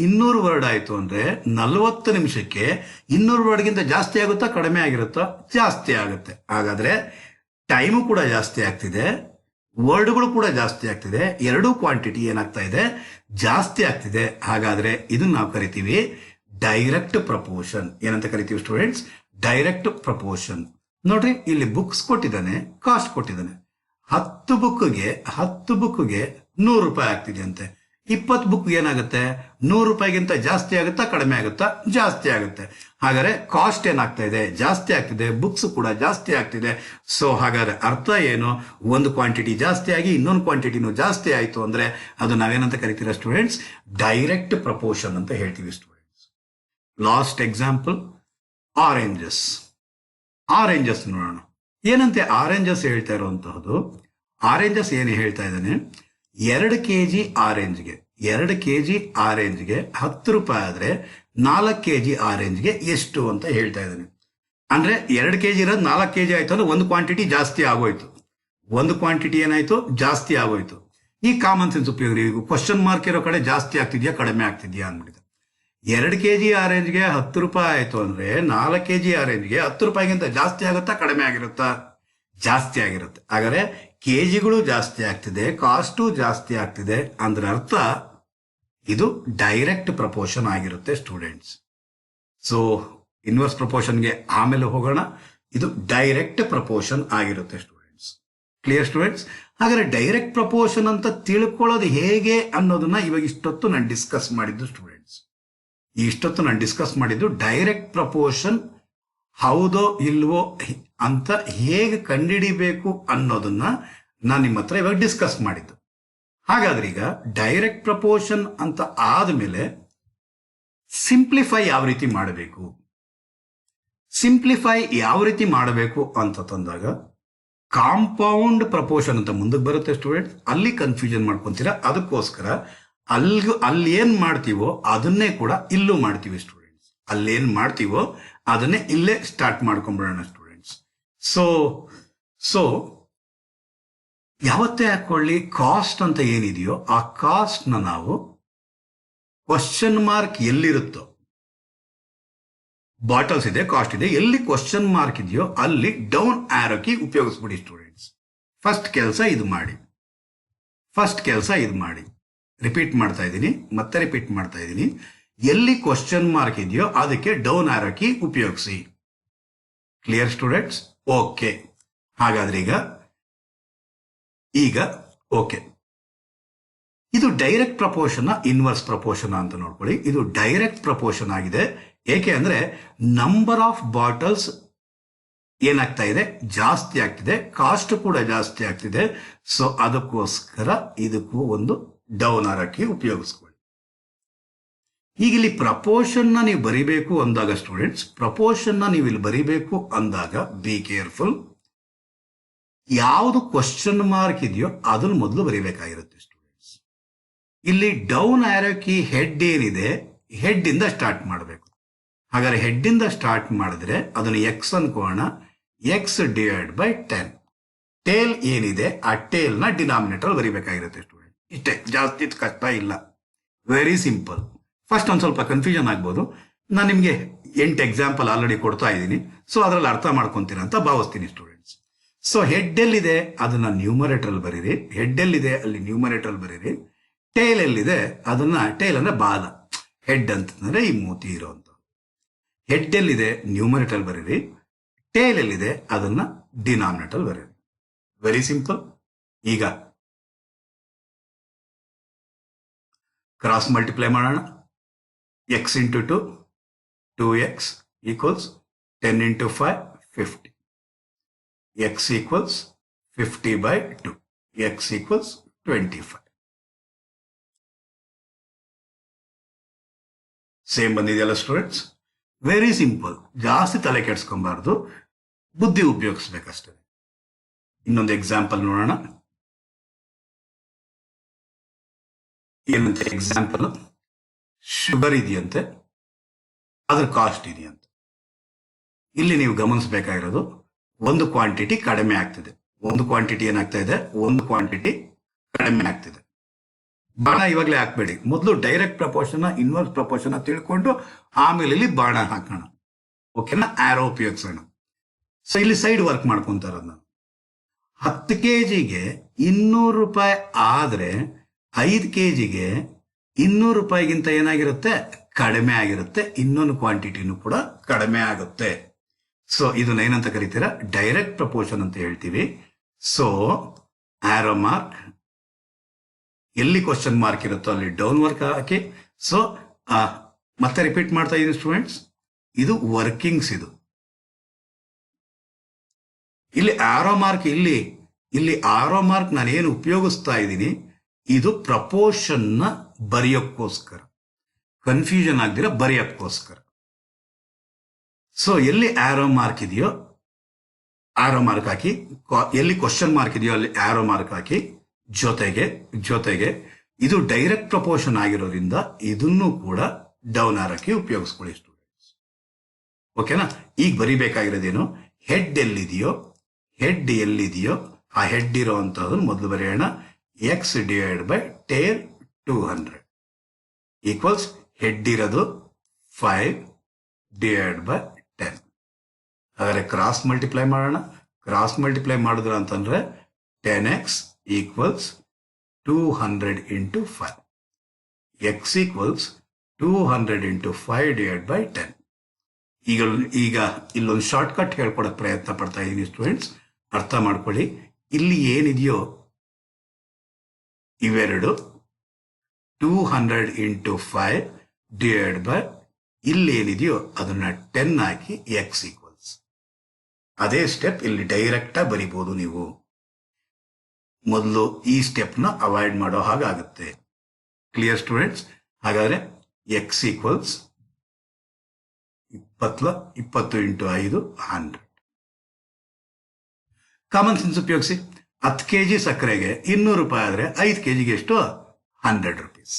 200 ವರ್ಡ್ ಆಯ್ತು ಅಂದ್ರೆ 40 ನಿಮಿಷಕ್ಕೆ 200 ವರ್ಡ್ಗಿಂತ ಜಾಸ್ತಿ ಆಗುತ್ತಾ ಕಡಿಮೆ ಆಗಿರುತ್ತಾ? ಜಾಸ್ತಿ ಆಗುತ್ತೆ. ಹಾಗಾದ್ರೆ ಟೈಮು ಕೂಡ ಜಾಸ್ತಿ ಆಗ್ತಿದೆ, ವರ್ಡ್ಗಳು ಕೂಡ ಜಾಸ್ತಿ ಆಗ್ತಿದೆ, ಎರಡೂ ಕ್ವಾಂಟಿಟಿ ಏನಾಗ್ತಾ ಇದೆ? ಜಾಸ್ತಿ ಆಗ್ತಿದೆ. ಹಾಗಾದ್ರೆ ಇದನ್ನ ನಾವು ಕರಿತೀವಿ ಡೈರೆಕ್ಟ್ ಪ್ರಪೋರ್ಷನ್. ಏನಂತ ಕರಿತೀವಿ ಸ್ಟೂಡೆಂಟ್ಸ್? Direct proportion. ನೋಡ್ರಿ, ಇಲ್ಲಿ ಬುಕ್ಸ್ ಕೊಟ್ಟಿದ್ದಾನೆ, ಕಾಸ್ಟ್ ಕೊಟ್ಟಿದ್ದಾನೆ. 10 ಬುಕ್ಗೆ 100 ರೂಪಾಯಿ ಆಗ್ತಿದೆ ಅಂತೆ. 20 ಬುಕ್ ಏನಾಗುತ್ತೆ? 100 ರೂಪಾಯಿಗಿಂತ ಜಾಸ್ತಿ ಆಗುತ್ತಾ ಕಡಿಮೆ ಆಗುತ್ತಾ? ಜಾಸ್ತಿ ಆಗುತ್ತೆ. ಹಾಗಾದ್ರೆ ಕಾಸ್ಟ್ ಏನಾಗ್ತಾ ಇದೆ? ಜಾಸ್ತಿ ಆಗ್ತಿದೆ, ಬುಕ್ಸ್ ಕೂಡ ಜಾಸ್ತಿ ಆಗ್ತಿದೆ. ಸೊ ಹಾಗಾದ್ರೆ ಅರ್ಥ ಏನು? ಒಂದು ಕ್ವಾಂಟಿಟಿ ಜಾಸ್ತಿ ಆಗಿ ಇನ್ನೊಂದು ಕ್ವಾಂಟಿಟಿನೂ ಜಾಸ್ತಿ ಆಯ್ತು ಅಂದ್ರೆ ಅದು ನಾವೇನಂತ ಕರಿತೀರಾ ಸ್ಟೂಡೆಂಟ್ಸ್? ಡೈರೆಕ್ಟ್ ಪ್ರಪೋರ್ಷನ್ ಅಂತ ಹೇಳ್ತೀವಿ ಸ್ಟೂಡೆಂಟ್ಸ್. ಲಾಸ್ಟ್ ಎಕ್ಸಾಂಪಲ್ ಆರೆಂಜಸ್ ನೋಡೋಣ. ಏನಂತೆ ಆರೆಂಜಸ್ ಹೇಳ್ತಾ ಇರುವಂತಹದ್ದು? ಆರೆಂಜಸ್ ಏನು ಹೇಳ್ತಾ ಇದ್ದಾನೆ? 2 ಕೆಜಿ ಆರೆಂಜ್ಗೆ 10 ರೂಪಾಯಿ ಆದ್ರೆ 4 ಕೆಜಿ ಆರೆಂಜ್ಗೆ ಎಷ್ಟು ಅಂತ ಹೇಳ್ತಾ ಇದ್ದಾನೆ. ಅಂದ್ರೆ 2 ಕೆಜಿ ಇರೋದು 4 ಕೆಜಿ ಆಯ್ತು ಅಂದ್ರೆ ಒಂದು ಕ್ವಾಂಟಿಟಿ ಜಾಸ್ತಿ ಆಗೋಯ್ತು. ಒಂದು ಕ್ವಾಂಟಿಟಿ ಏನಾಯ್ತು? ಜಾಸ್ತಿ ಆಗೋಯ್ತು. ಈ ಕಾಮನ್ ಸೆನ್ಸ್ ಉಪಯೋಗ. ಈಗ ಕ್ವಶನ್ ಮಾರ್ಕ್ ಇರೋ ಕಡೆ ಜಾಸ್ತಿ ಆಗ್ತಿದ್ಯಾ ಕಡಿಮೆ ಆಗ್ತಿದ್ಯಾ ಅಂದ್ಬಿಟ್ಟಿದೆ. 2 ಕೆಜಿ ಆರೆಂಜ್ಗೆ 10 ರೂಪಾಯಿ ಆಯ್ತು ಅಂದ್ರೆ 4 ಕೆಜಿ ಆರೆಂಜ್ಗೆ 10 ರೂಪಾಯಿಗಿಂತ ಜಾಸ್ತಿ ಆಗುತ್ತಾ ಕಡಿಮೆ ಆಗಿರುತ್ತಾ? ಜಾಸ್ತಿ ಆಗಿರುತ್ತೆ. ಹಾಗಾದ್ರೆ ಕೆಜಿಗಳು ಜಾಸ್ತಿ ಆಗ್ತಿದೆ, ಕಾಸ್ಟು ಜಾಸ್ತಿ ಆಗ್ತಿದೆ ಅಂದ್ರೆ ಅರ್ಥ ಇದು ಡೈರೆಕ್ಟ್ ಪ್ರಪೋರ್ಷನ್ ಆಗಿರುತ್ತೆ ಸ್ಟೂಡೆಂಟ್ಸ್. ಸೊ ಇನ್ವರ್ಸ್ ಪ್ರಪೋರ್ಷನ್ಗೆ ಆಮೇಲೆ ಹೋಗೋಣ. ಇದು ಡೈರೆಕ್ಟ್ ಪ್ರಪೋರ್ಷನ್ ಆಗಿರುತ್ತೆ ಸ್ಟೂಡೆಂಟ್ಸ್. Clear students? ಹಾಗಾದ್ರೆ ಡೈರೆಕ್ಟ್ ಪ್ರಪೋರ್ಷನ್ ಅಂತ ತಿಳ್ಕೊಳ್ಳೋದು ಹೇಗೆ ಅನ್ನೋದನ್ನ ಇವಾಗ ಇಷ್ಟೊತ್ತು ನಾನು ಡಿಸ್ಕಸ್ ಮಾಡಿದ್ದು ಸ್ಟೂಡೆಂಟ್ಸ್. ಇಷ್ಟೊತ್ತು ನಾನು ಡಿಸ್ಕಸ್ ಮಾಡಿದ್ದು ಡೈರೆಕ್ಟ್ ಪ್ರಪೋರ್ಷನ್ ಹೌದೋ ಇಲ್ವೋ ಅಂತ ಹೇಗೆ ಕಂಡುಹಿಡಿಬೇಕು ಅನ್ನೋದನ್ನ ನಾನು ನಿಮ್ಮ ಹತ್ರ ಇವಾಗ ಡಿಸ್ಕಸ್ ಮಾಡಿದ್ದು. ಹಾಗಾದ್ರೆ ಈಗ ಡೈರೆಕ್ಟ್ ಪ್ರಪೋರ್ಷನ್ ಅಂತ ಆದ್ಮೇಲೆ ಸಿಂಪ್ಲಿಫೈ ಯಾವ ರೀತಿ ಮಾಡಬೇಕು, ಸಿಂಪ್ಲಿಫೈ ಯಾವ ರೀತಿ ಮಾಡಬೇಕು ಅಂತ ತಂದಾಗ ಕಾಂಪೌಂಡ್ ಪ್ರಪೋರ್ಷನ್ ಅಂತ ಮುಂದಕ್ಕೆ ಬರುತ್ತೆ ಸ್ಟೂಡೆಂಟ್ಸ್. ಅಲ್ಲಿ ಕನ್ಫ್ಯೂಷನ್ ಮಾಡ್ಕೊಂತೀರಾ. ಅದಕ್ಕೋಸ್ಕರ ಅಲ್ಲಿ ಏನ್ ಮಾಡ್ತೀವೋ ಅದನ್ನೇ ಕೂಡ ಇಲ್ಲೂ ಮಾಡ್ತೀವಿ ಸ್ಟೂಡೆಂಟ್ಸ್. ಅಲ್ಲೇನ್ ಮಾಡ್ತೀವೋ ಅದನ್ನೇ ಇಲ್ಲೇ ಸ್ಟಾರ್ಟ್ ಮಾಡ್ಕೊಂಡ್ಬಿಡೋಣ ಸ್ಟೂಡೆಂಟ್ಸ್. ಸೊ ಯಾವತ್ತೇ ಹಾಕೊಳ್ಳಿ, ಕಾಸ್ಟ್ ಅಂತ ಏನಿದೆಯೋ ಆ ಕಾಸ್ಟ್ ನಾವು ಕ್ವಶನ್ ಮಾರ್ಕ್ ಎಲ್ಲಿರುತ್ತೋ, ಬಾಟಲ್ಸ್ ಇದೆ, ಕಾಸ್ಟ್ ಇದೆ, ಎಲ್ಲಿ ಕ್ವಶನ್ ಮಾರ್ಕ್ ಇದೆಯೋ ಅಲ್ಲಿ ಡೌನ್ ಆರೋಕಿ ಉಪಯೋಗಿಸ್ಬಿಡಿ ಸ್ಟೂಡೆಂಟ್ಸ್. ಫಸ್ಟ್ ಕೆಲಸ ಇದು ಮಾಡಿ. ರಿಪೀಟ್ ಮಾಡ್ತಾ ಇದ್ದೀನಿ, ಮತ್ತೆ ರಿಪೀಟ್ ಮಾಡ್ತಾ ಇದ್ದೀನಿ. ಎಲ್ಲಿ ಕ್ವಶನ್ ಮಾರ್ಕ್ ಇದೆಯೋ ಅದಕ್ಕೆ ಡೌನ್ ಆರೋಕಿ ಉಪಯೋಗಿಸಿ. Clear students? ಓಕೆ. ಹಾಗಾದ್ರೆ ಈಗ ಓಕೆ, ಇದು ಡೈರೆಕ್ಟ್ ಪ್ರಪೋರ್ಷನ್ ಇನ್ವರ್ಸ್ ಪ್ರಪೋರ್ಷನ್ ಅಂತ ನೋಡ್ಕೊಳ್ಳಿ. ಇದು ಡೈರೆಕ್ಟ್ ಪ್ರಪೋರ್ಷನ್ ಆಗಿದೆ. ಏಕೆ ಅಂದ್ರೆ ನಂಬರ್ ಆಫ್ ಬಾಟಲ್ಸ್ ಏನಾಗ್ತಾ ಇದೆ, ಜಾಸ್ತಿ ಆಗ್ತಿದೆ, ಕಾಸ್ಟ್ ಕೂಡ ಜಾಸ್ತಿ ಆಗ್ತಿದೆ. ಸೊ ಅದಕ್ಕೋಸ್ಕರ ಇದಕ್ಕೂ ಒಂದು ಡೌನ್ ಆರೋಕಿ ಉಪಯೋಗಿಸ್ಕೊಳ್ಳಿ. ಈಗ ಇಲ್ಲಿ ಪ್ರಪೋರ್ಷನ್ ನೀವು ಬರಿಬೇಕು ಅಂದಾಗ ಸ್ಟೂಡೆಂಟ್ಸ್, ಪ್ರಪೋರ್ಷನ್ ನೀವು ಇಲ್ಲಿ ಬರಿಬೇಕು ಅಂದಾಗ ಬಿ ಕೇರ್ಫುಲ್. ಯಾವುದು ಕ್ವಶನ್ ಮಾರ್ಕ್ ಇದೆಯೋ ಅದನ್ನು ಮೊದಲು ಬರೀಬೇಕಾಗಿರುತ್ತೆ ಸ್ಟೂಡೆಂಟ್ಸ್. ಇಲ್ಲಿ ಡೌನ್ ಆರೋಕಿ ಹೆಡ್ ಏನಿದೆ, ಹೆಡ್ ಇಂದ ಸ್ಟಾರ್ಟ್ ಮಾಡಬೇಕು. ಹಾಗಾದ್ರೆ ಹೆಡ್ ಇಂದ ಸ್ಟಾರ್ಟ್ ಮಾಡಿದ್ರೆ ಅದನ್ನು ಎಕ್ಸ್ ಅನ್ಕೋಣ, ಎಕ್ಸ್ ಡಿವೈಡ್ ಬೈ 10. ಟೇಲ್ ಏನಿದೆ ಆ ಟೇಲ್ ನ ಡಿನಾಮಿನೇಟರ್ ಬರೀಬೇಕಾಗಿರುತ್ತೆ ಸ್ಟೂಡೆಂಟ್. ಇಷ್ಟೇ, ಜಾಸ್ತಿ ಕಷ್ಟ ಇಲ್ಲ, ವೆರಿ ಸಿಂಪಲ್. ಫಸ್ಟ್ ಒಂದ್ ಸ್ವಲ್ಪ ಕನ್ಫ್ಯೂಷನ್ ಆಗ್ಬೋದು. ನಾನು ನಿಮ್ಗೆ 8 ಎಕ್ಸಾಂಪಲ್ ಆಲ್ರೆಡಿ ಕೊಡ್ತಾ ಇದ್ದೀನಿ. ಸೊ ಅದ್ರಲ್ಲಿ ಅರ್ಥ ಮಾಡ್ಕೊಂತೀರ ಅಂತ ಭಾವಿಸ್ತೀನಿ ಸ್ಟೂಡೆಂಟ್ಸ್. ಸೊ ಹೆಡ್ ಎಲ್ಲಿದೆ ಅದನ್ನ ನ್ಯೂಮರೇಟರ್ ಬರೀರಿ, ಹೆಡ್ ಎಲ್ಲಿದೆ ಅಲ್ಲಿ ನ್ಯೂಮರೇಟರ್ ಬರೀರಿ. ಟೇಲ್ ಎಲ್ಲಿದೆ ಅದನ್ನ, ಟೇಲ್ ಅಂದ್ರೆ ಬಾಲ, ಹೆಡ್ ಅಂತಂದ್ರೆ ಈ ಮೂತಿ ಇರೋಂಥ. ಹೆಡ್ ಎಲ್ಲಿದೆ ನ್ಯೂಮರೇಟರ್ ಬರೀರಿ, ಟೇಲ್ ಎಲ್ಲಿದೆ ಅದನ್ನ ಡಿನಾಮಿನೇಟರ್ ಬರೀರಿ. Very simple. ಈಗ ಕ್ರಾಸ್ ಮಲ್ಟಿಪ್ಲೈ ಮಾಡೋಣ. X into 2, 2x equals 10 into 5, 50. x equals 50 by 2. x equals 25. Same ಬಂದಿದೆಯಲ್ಲ ಸ್ಟೂಡೆಂಟ್ಸ್? Very simple. ಜಾಸ್ತಿ ತಲೆ ಕೆಡ್ಸ್ಕೊಬಾರ್ದು, ಬುದ್ಧಿ ಉಪಯೋಗಿಸ್ಬೇಕಷ್ಟೇ. ಇನ್ನೊಂದು ಎಕ್ಸಾಂಪಲ್ ನೋಡೋಣ. ಏನಂತೆ ಎಕ್ಸಾಂಪಲ್? ಶುಗರ್ ಇದೆಯಂತೆ, ಅದ್ರ ಕಾಸ್ಟ್ ಇದೆಯಂತೆ. ಇಲ್ಲಿ ನೀವು ಗಮನಿಸಬೇಕಾಗಿರೋದು ಒಂದು ಕ್ವಾಂಟಿಟಿ ಕಡಿಮೆ ಆಗ್ತಿದೆ, ಒಂದು ಕ್ವಾಂಟಿಟಿ ಏನಾಗ್ತಾ ಇದೆ, ಒಂದು ಕ್ವಾಂಟಿಟಿ ಕಡಿಮೆ ಆಗ್ತಿದೆ. ಬಾಣ ಇವಾಗಲೇ ಹಾಕ್ಬೇಡಿ, ಮೊದಲು ಡೈರೆಕ್ಟ್ ಪ್ರಪೋರ್ಷನ್ ಇನ್ವರ್ಸ್ ಪ್ರಪೋರ್ಷನ್ ತಿಳ್ಕೊಂಡು ಆಮೇಲೆ ಇಲ್ಲಿ ಬಾಣ ಹಾಕೋಣ. ಓಕೆನಾ? ಆರೋ ಉಪಯೋಗಿಸೋಣ. ಸೊ ಇಲ್ಲಿ ಸೈಡ್ ವರ್ಕ್ ಮಾಡ್ಕೊಂತಾರ. 10 kgಗೆ 200 ರೂಪಾಯಿ ಆದ್ರೆ 5 kgಗೆ 200 ರೂಪಾಯಿಗಿಂತ ಏನಾಗಿರುತ್ತೆ, ಕಡಿಮೆ ಆಗಿರುತ್ತೆ. ಇನ್ನೊಂದು ಕ್ವಾಂಟಿಟಿನೂ ಕೂಡ ಕಡಿಮೆ ಆಗುತ್ತೆ. ಸೊ ಇದನ್ನ ಏನಂತ ಕರಿತೀರಾ? ಡೈರೆಕ್ಟ್ ಪ್ರಪೋರ್ಷನ್ ಅಂತ ಹೇಳ್ತೀವಿ. ಸೊ ಆರೋ ಮಾರ್ಕ್, ಎಲ್ಲಿ ಕ್ವಶನ್ ಮಾರ್ಕ್ ಇರುತ್ತೋ ಅಲ್ಲಿ ಡೌನ್ ವರ್ಕ್ ಹಾಕಿ. ಸೊ ಮತ್ತೆ ರಿಪೀಟ್ ಮಾಡ್ತಾ ಇದ್ದೀನಿ ಸ್ಟೂಡೆಂಟ್ಸ್, ಇದು ವರ್ಕಿಂಗ್ಸ್. ಇಲ್ಲಿ ಆರೋ ಮಾರ್ಕ್, ಇಲ್ಲಿ ಆರೋ ಮಾರ್ಕ್ ನಾನು ಏನು ಉಪಯೋಗಿಸ್ತಾ ಇದ್ದೀನಿ, ಇದು ಪ್ರಪೋರ್ಷನ್ ನ ಬರೆಯೋಕ್ಕೋಸ್ಕರ, ಕನ್ಫ್ಯೂಷನ್ ಆಗದಿರ ಬರೆಯೋಕ್ಕೋಸ್ಕರ. ಸೊ ಎಲ್ಲಿ ಆರೋ ಮಾರ್ಕ್ ಇದೆಯೋ ಆರೋ ಮಾರ್ಕ್ ಹಾಕಿ, ಎಲ್ಲಿ ಕ್ವಶನ್ ಮಾರ್ಕ್ ಇದೆಯೋ ಅಲ್ಲಿ ಆರೋ ಮಾರ್ಕ್ ಹಾಕಿ. ಜೊತೆಗೆ ಇದು ಡೈರೆಕ್ಟ್ ಪ್ರಪೋರ್ಷನ್ ಆಗಿರೋದ್ರಿಂದ ಇದನ್ನು ಕೂಡ ಡೌನ್ ಆರೋಕಿ ಉಪಯೋಗಿಸ್ಕೊಳ್ಳಿ ಸ್ಟೂಡೆಂಟ್ಸ್. ಓಕೆನಾ? ಈಗ ಬರಿಬೇಕಾಗಿರೋದೇನು, ಹೆಡ್ ಎಲ್ಲಿದೆಯೋ ಆ ಹೆಡ್ ಇರೋ ಅಂತದನ್ನು ಮೊದಲು ಬರೆಯೋಣ. X divide by tail 200 equals head ಇರೋದು 5 ಡಿವೈಡ್ ಬೈ 10. ಹಾಗಾದ್ರೆ ಕ್ರಾಸ್ ಮಲ್ಟಿಪ್ಲೈ ಮಾಡೋಣ. ಕ್ರಾಸ್ ಮಲ್ಟಿಪ್ಲೈ ಮಾಡಿದ್ರ ಅಂತಂದ್ರೆ 10x equals 200 into 5. x equals 200 into 5 divide by 10. ಈಗ ಇಲ್ಲೊಂದು ಶಾರ್ಟ್ ಕಟ್ ಹೇಳ್ಕೊಡಕ್ ಪ್ರಯತ್ನ ಪಡ್ತಾ ಇದ್ದೀನಿ ಸ್ಟೂಡೆಂಟ್ಸ್, ಅರ್ಥ ಮಾಡ್ಕೊಳ್ಳಿ. ಇಲ್ಲಿ ಏನಿದೆಯೋ ಇವೆರಡು 200 ಇಂಟು 5 ಡಿವೈಡ್ ಬೈ ಇಲ್ಲೇನಿದೆಯೋ ಅದನ್ನ 10 ಹಾಕಿ x ಈಕ್ವಲ್ಸ್. ಅದೇ ಸ್ಟೆಪ್ ಇಲ್ಲಿ ಡೈರೆಕ್ಟ್ ಆಗಿ ಬರಿಬಹುದು. ನೀವು ಮೊದಲು ಈ ಸ್ಟೆಪ್ನ ಅವಾಯ್ಡ್ ಮಾಡೋ ಹಾಗಾಗುತ್ತೆ. Clear students? ಹಾಗಾದ್ರೆ x equals 20 into 5 100. Common sense ಉಪಯೋಗಿಸಿ. 10 kg ಸಕ್ಕರೆಗೆ 200 ರೂಪಾಯಿ ಆದ್ರೆ 5 kgಗೆ ಎಷ್ಟು? 100 rupees.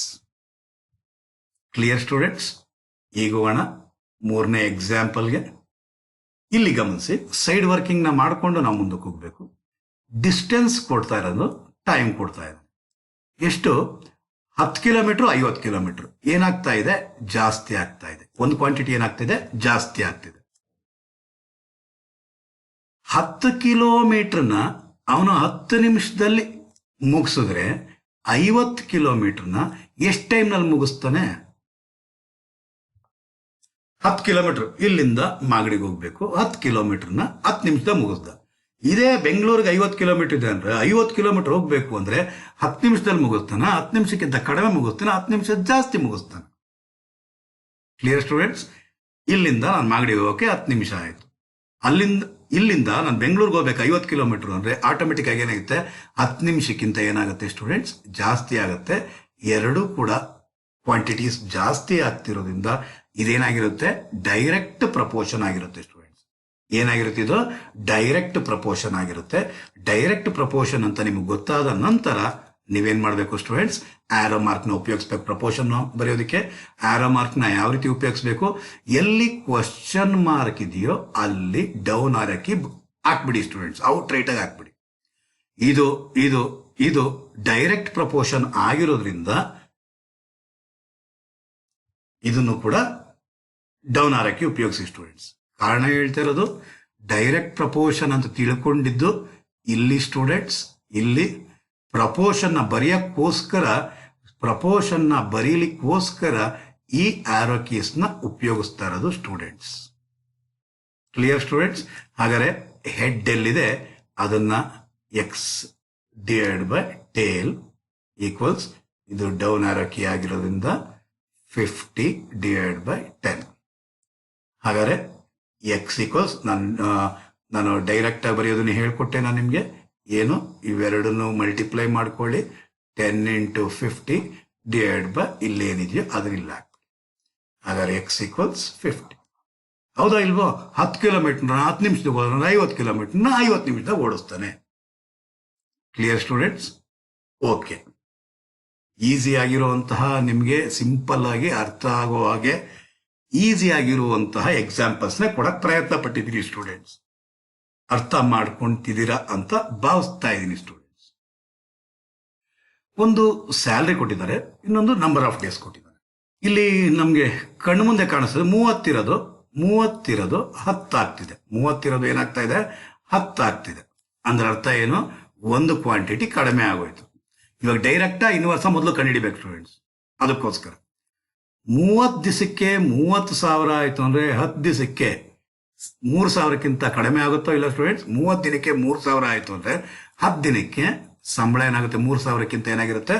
Clear students? ಈಗ ಹೋಗೋಣ ಮೂರನೇ ಎಕ್ಸಾಂಪಲ್ಗೆ. ಇಲ್ಲಿ ಗಮನಿಸಿ, ಸೈಡ್ ವರ್ಕಿಂಗ್ ನ ಮಾಡಿಕೊಂಡು ನಾವು ಮುಂದಕ್ಕೆ ಹೋಗ್ಬೇಕು. ಡಿಸ್ಟೆನ್ಸ್ ಕೊಡ್ತಾ ಇರೋದು, ಟೈಮ್ ಕೊಡ್ತಾ ಇದೆ. ಎಷ್ಟು? 10 ಕಿಲೋಮೀಟರ್ 50 ಕಿಲೋಮೀಟರ್. ಏನಾಗ್ತಾ ಇದೆ? ಜಾಸ್ತಿ ಆಗ್ತಾ ಇದೆ. ಒಂದು ಕ್ವಾಂಟಿಟಿ ಏನಾಗ್ತಿದೆ? ಜಾಸ್ತಿ ಆಗ್ತಿದೆ. 10 ಕಿಲೋಮೀಟರ್ನ ಅವನು 10 ನಿಮಿಷದಲ್ಲಿ ಮುಗಿಸಿದ್ರೆ 50 ಕಿಲೋಮೀಟರ್ನ ಎಷ್ಟು ಟೈಮ್ನಲ್ಲಿ ಮುಗಿಸ್ತಾನೆ? 10 ಕಿಲೋಮೀಟರ್ ಇಲ್ಲಿಂದ ಮಾಗಡಿಗೆ ಹೋಗ್ಬೇಕು, 10 ಕಿಲೋಮೀಟರ್ನ 10 ನಿಮಿಷದಾಗ ಮುಗಿಸ್ದ. ಇದೇ ಬೆಂಗಳೂರಿಗೆ 50 ಕಿಲೋಮೀಟರ್ ಇದೆ ಅಂದ್ರೆ 50 ಕಿಲೋಮೀಟರ್ ಹೋಗ್ಬೇಕು ಅಂದ್ರೆ 10 ನಿಮಿಷದಲ್ಲಿ ಮುಗಿಸ್ತಾನ, 10 ನಿಮಿಷಕ್ಕಿಂತ ಕಡಿಮೆ ಮುಗಿಸ್ತಾನೆ, 10 ನಿಮಿಷ ಜಾಸ್ತಿ ಮುಗಿಸ್ತಾನೆ. Clear students? ಇಲ್ಲಿಂದ ನಾನು ಮಾಗಡಿಗೆ ಹೋಗೋಕೆ 10 ನಿಮಿಷ ಆಯ್ತು. ಇಲ್ಲಿಂದ ನಾನು ಬೆಂಗಳೂರಿಗೆ ಹೋಗ್ಬೇಕು 50 ಕಿಲೋಮೀಟರ್ ಅಂದ್ರೆ ಆಟೋಮೆಟಿಕ್ ಆಗಿ ಏನಾಗುತ್ತೆ? 10 ನಿಮಿಷಕ್ಕಿಂತ ಏನಾಗುತ್ತೆ ಸ್ಟೂಡೆಂಟ್ಸ್? ಜಾಸ್ತಿ ಆಗುತ್ತೆ. ಎರಡೂ ಕೂಡ ಕ್ವಾಂಟಿಟೀಸ್ ಜಾಸ್ತಿ ಆಗ್ತಿರೋದ್ರಿಂದ ಇದೇನಾಗಿರುತ್ತೆ? ಡೈರೆಕ್ಟ್ ಪ್ರಪೋರ್ಷನ್ ಆಗಿರುತ್ತೆ ಸ್ಟೂಡೆಂಟ್ಸ್. ಏನಾಗಿರುತ್ತೆ? ಇದು ಡೈರೆಕ್ಟ್ ಪ್ರಪೋರ್ಷನ್ ಆಗಿರುತ್ತೆ. ಡೈರೆಕ್ಟ್ ಪ್ರಪೋರ್ಷನ್ ಅಂತ ನಿಮ್ಗೆ ಗೊತ್ತಾದ ನಂತರ ನೀವೇನ್ ಮಾಡಬೇಕು ಸ್ಟೂಡೆಂಟ್ಸ್? ಆರೋ ಮಾರ್ಕ್ ನ ಉಪಯೋಗಿಸ್ಬೇಕು. ಪ್ರಪೋರ್ಷನ್ ಬರೆಯೋದಕ್ಕೆ ಆರೋ ಮಾರ್ಕ್ ನ ಯಾವ ರೀತಿ ಉಪಯೋಗಿಸ್ಬೇಕು? ಎಲ್ಲಿ ಕ್ವಶನ್ ಮಾರ್ಕ್ ಇದೆಯೋ ಅಲ್ಲಿ ಡೌನ್ ಆರಕ್ಕೆ ಹಾಕ್ಬಿಡಿ ಸ್ಟೂಡೆಂಟ್ಸ್, ಔಟ್ ರೈಟ್ ಆಗಿ ಹಾಕ್ಬಿಡಿ. ಇದು ಇದು ಇದು ಡೈರೆಕ್ಟ್ ಪ್ರಪೋರ್ಷನ್ ಆಗಿರೋದ್ರಿಂದ ಇದನ್ನು ಕೂಡ ಡೌನ್ ಆರಕ್ಕೆ ಉಪಯೋಗಿಸಿ ಸ್ಟೂಡೆಂಟ್ಸ್. ಕಾರಣ ಹೇಳ್ತಾ ಇರೋದು ಡೈರೆಕ್ಟ್ ಪ್ರಪೋರ್ಷನ್ ಅಂತ ತಿಳ್ಕೊಂಡಿದ್ದು ಇಲ್ಲಿ ಸ್ಟೂಡೆಂಟ್ಸ್. ಇಲ್ಲಿ ಪ್ರಪೋರ್ಷನ್ ನ ಬರೀಲಿಕ್ಕೋಸ್ಕರ ಈ ಆರೋ ಕೀಸ್ ನ ಉಪಯೋಗಿಸ್ತಾ ಇರೋದು ಸ್ಟೂಡೆಂಟ್ಸ್. Clear students? ಹಾಗಾದ್ರೆ ಹೆಡ್ ಎಲ್ಲಿದೆ ಅದನ್ನ x divide by tail equals, ಇದು ಡೌನ್ ಆರೋ ಕೀ ಆಗಿರೋದ್ರಿಂದ 50 ಡಿವೈಡ್ ಬೈ 10. ಹಾಗಾದ್ರೆ ಎಕ್ಸ್ ಈಕ್ವಲ್ಸ್ ನಾನು ಡೈರೆಕ್ಟ್ ಆಗಿ ಬರೆಯೋದನ್ನ ಹೇಳ್ಕೊಟ್ಟೆ ನಾನು ನಿಮ್ಗೆ. ಏನು? ಇವೆರಡನ್ನು ಮಲ್ಟಿಪ್ಲೈ ಮಾಡ್ಕೊಳ್ಳಿ. 10 ಇಂಟು 50 ಡಿವೈಡ್ ಬೈ ಇಲ್ಲೇನಿದೆಯೋ ಅದನ್ನ ಇಲ್ಲ ಹಾಕ್ಬಿಡಿ. ಹಾಗಾದ್ರೆ ಎಕ್ಸ್ ಈಕ್ವಲ್ಸ್ 50. ಹೌದಾ ಇಲ್ವೋ? 10 ಕಿಲೋಮೀಟರ್ನ 10 ನಿಮಿಷದಾಗ ಹೋದ್ರೆ 50 ಕಿಲೋಮೀಟರ್ನ 50 ನಿಮಿಷದಾಗ ಓಡಿಸ್ತಾನೆ. Clear students? ಓಕೆ. ಈಸಿ ಆಗಿರುವಂತಹ, ನಿಮಗೆ ಸಿಂಪಲ್ ಆಗಿ ಅರ್ಥ ಆಗೋ ಹಾಗೆ ಈಸಿ ಆಗಿರುವಂತಹ ಎಕ್ಸಾಂಪಲ್ಸ್ ನ ಕೊಡಕ್ ಪ್ರಯತ್ನ ಪಟ್ಟಿದ್ದೀರಿ ಸ್ಟೂಡೆಂಟ್ಸ್. ಅರ್ಥ ಮಾಡ್ಕೊಂತಿದ್ದೀರಾ ಅಂತ ಭಾವಿಸ್ತಾ ಇದ್ದೀನಿ ಸ್ಟೂಡೆಂಟ್ಸ್. ಒಂದು ಸ್ಯಾಲರಿ ಕೊಟ್ಟಿದ್ದಾರೆ, ಇನ್ನೊಂದು ನಂಬರ್ ಆಫ್ ಡೇಸ್ ಕೊಟ್ಟಿದ್ದಾರೆ. ಇಲ್ಲಿ ನಮ್ಗೆ ಕಣ್ಣು ಮುಂದೆ ಕಾಣಿಸ್ತದೆ 30 ಇರೋದು 10 ಆಗ್ತಿದೆ. 30 ಇರೋದು ಏನಾಗ್ತಾ ಇದೆ? 10 ಆಗ್ತಿದೆ. ಅಂದ್ರೆ ಅರ್ಥ ಏನು? ಒಂದು ಕ್ವಾಂಟಿಟಿ ಕಡಿಮೆ ಆಗೋಯ್ತು. ಇವಾಗ ಡೈರೆಕ್ಟ್ ಇನ್ವರ್ಸ ಮೊದಲು ಕಂಡುಹಿಡಿಬೇಕು ಸ್ಟೂಡೆಂಟ್ಸ್. ಅದಕ್ಕೋಸ್ಕರ 30 ದಿವಸಕ್ಕೆ 30,000 ಆಯ್ತು ಅಂದ್ರೆ 10 ದಿವಸಕ್ಕೆ 3,000ಕ್ಕಿಂತ ಕಡಿಮೆ ಆಗುತ್ತೋ ಇಲ್ಲ ಸ್ಟೂಡೆಂಟ್ಸ್? 30 ದಿನಕ್ಕೆ 3,000 ಆಯ್ತು ಅಂದ್ರೆ 10 ದಿನಕ್ಕೆ ಸಂಬಳ ಏನಾಗುತ್ತೆ? 3,000ಕ್ಕಿಂತ ಏನಾಗಿರುತ್ತೆ?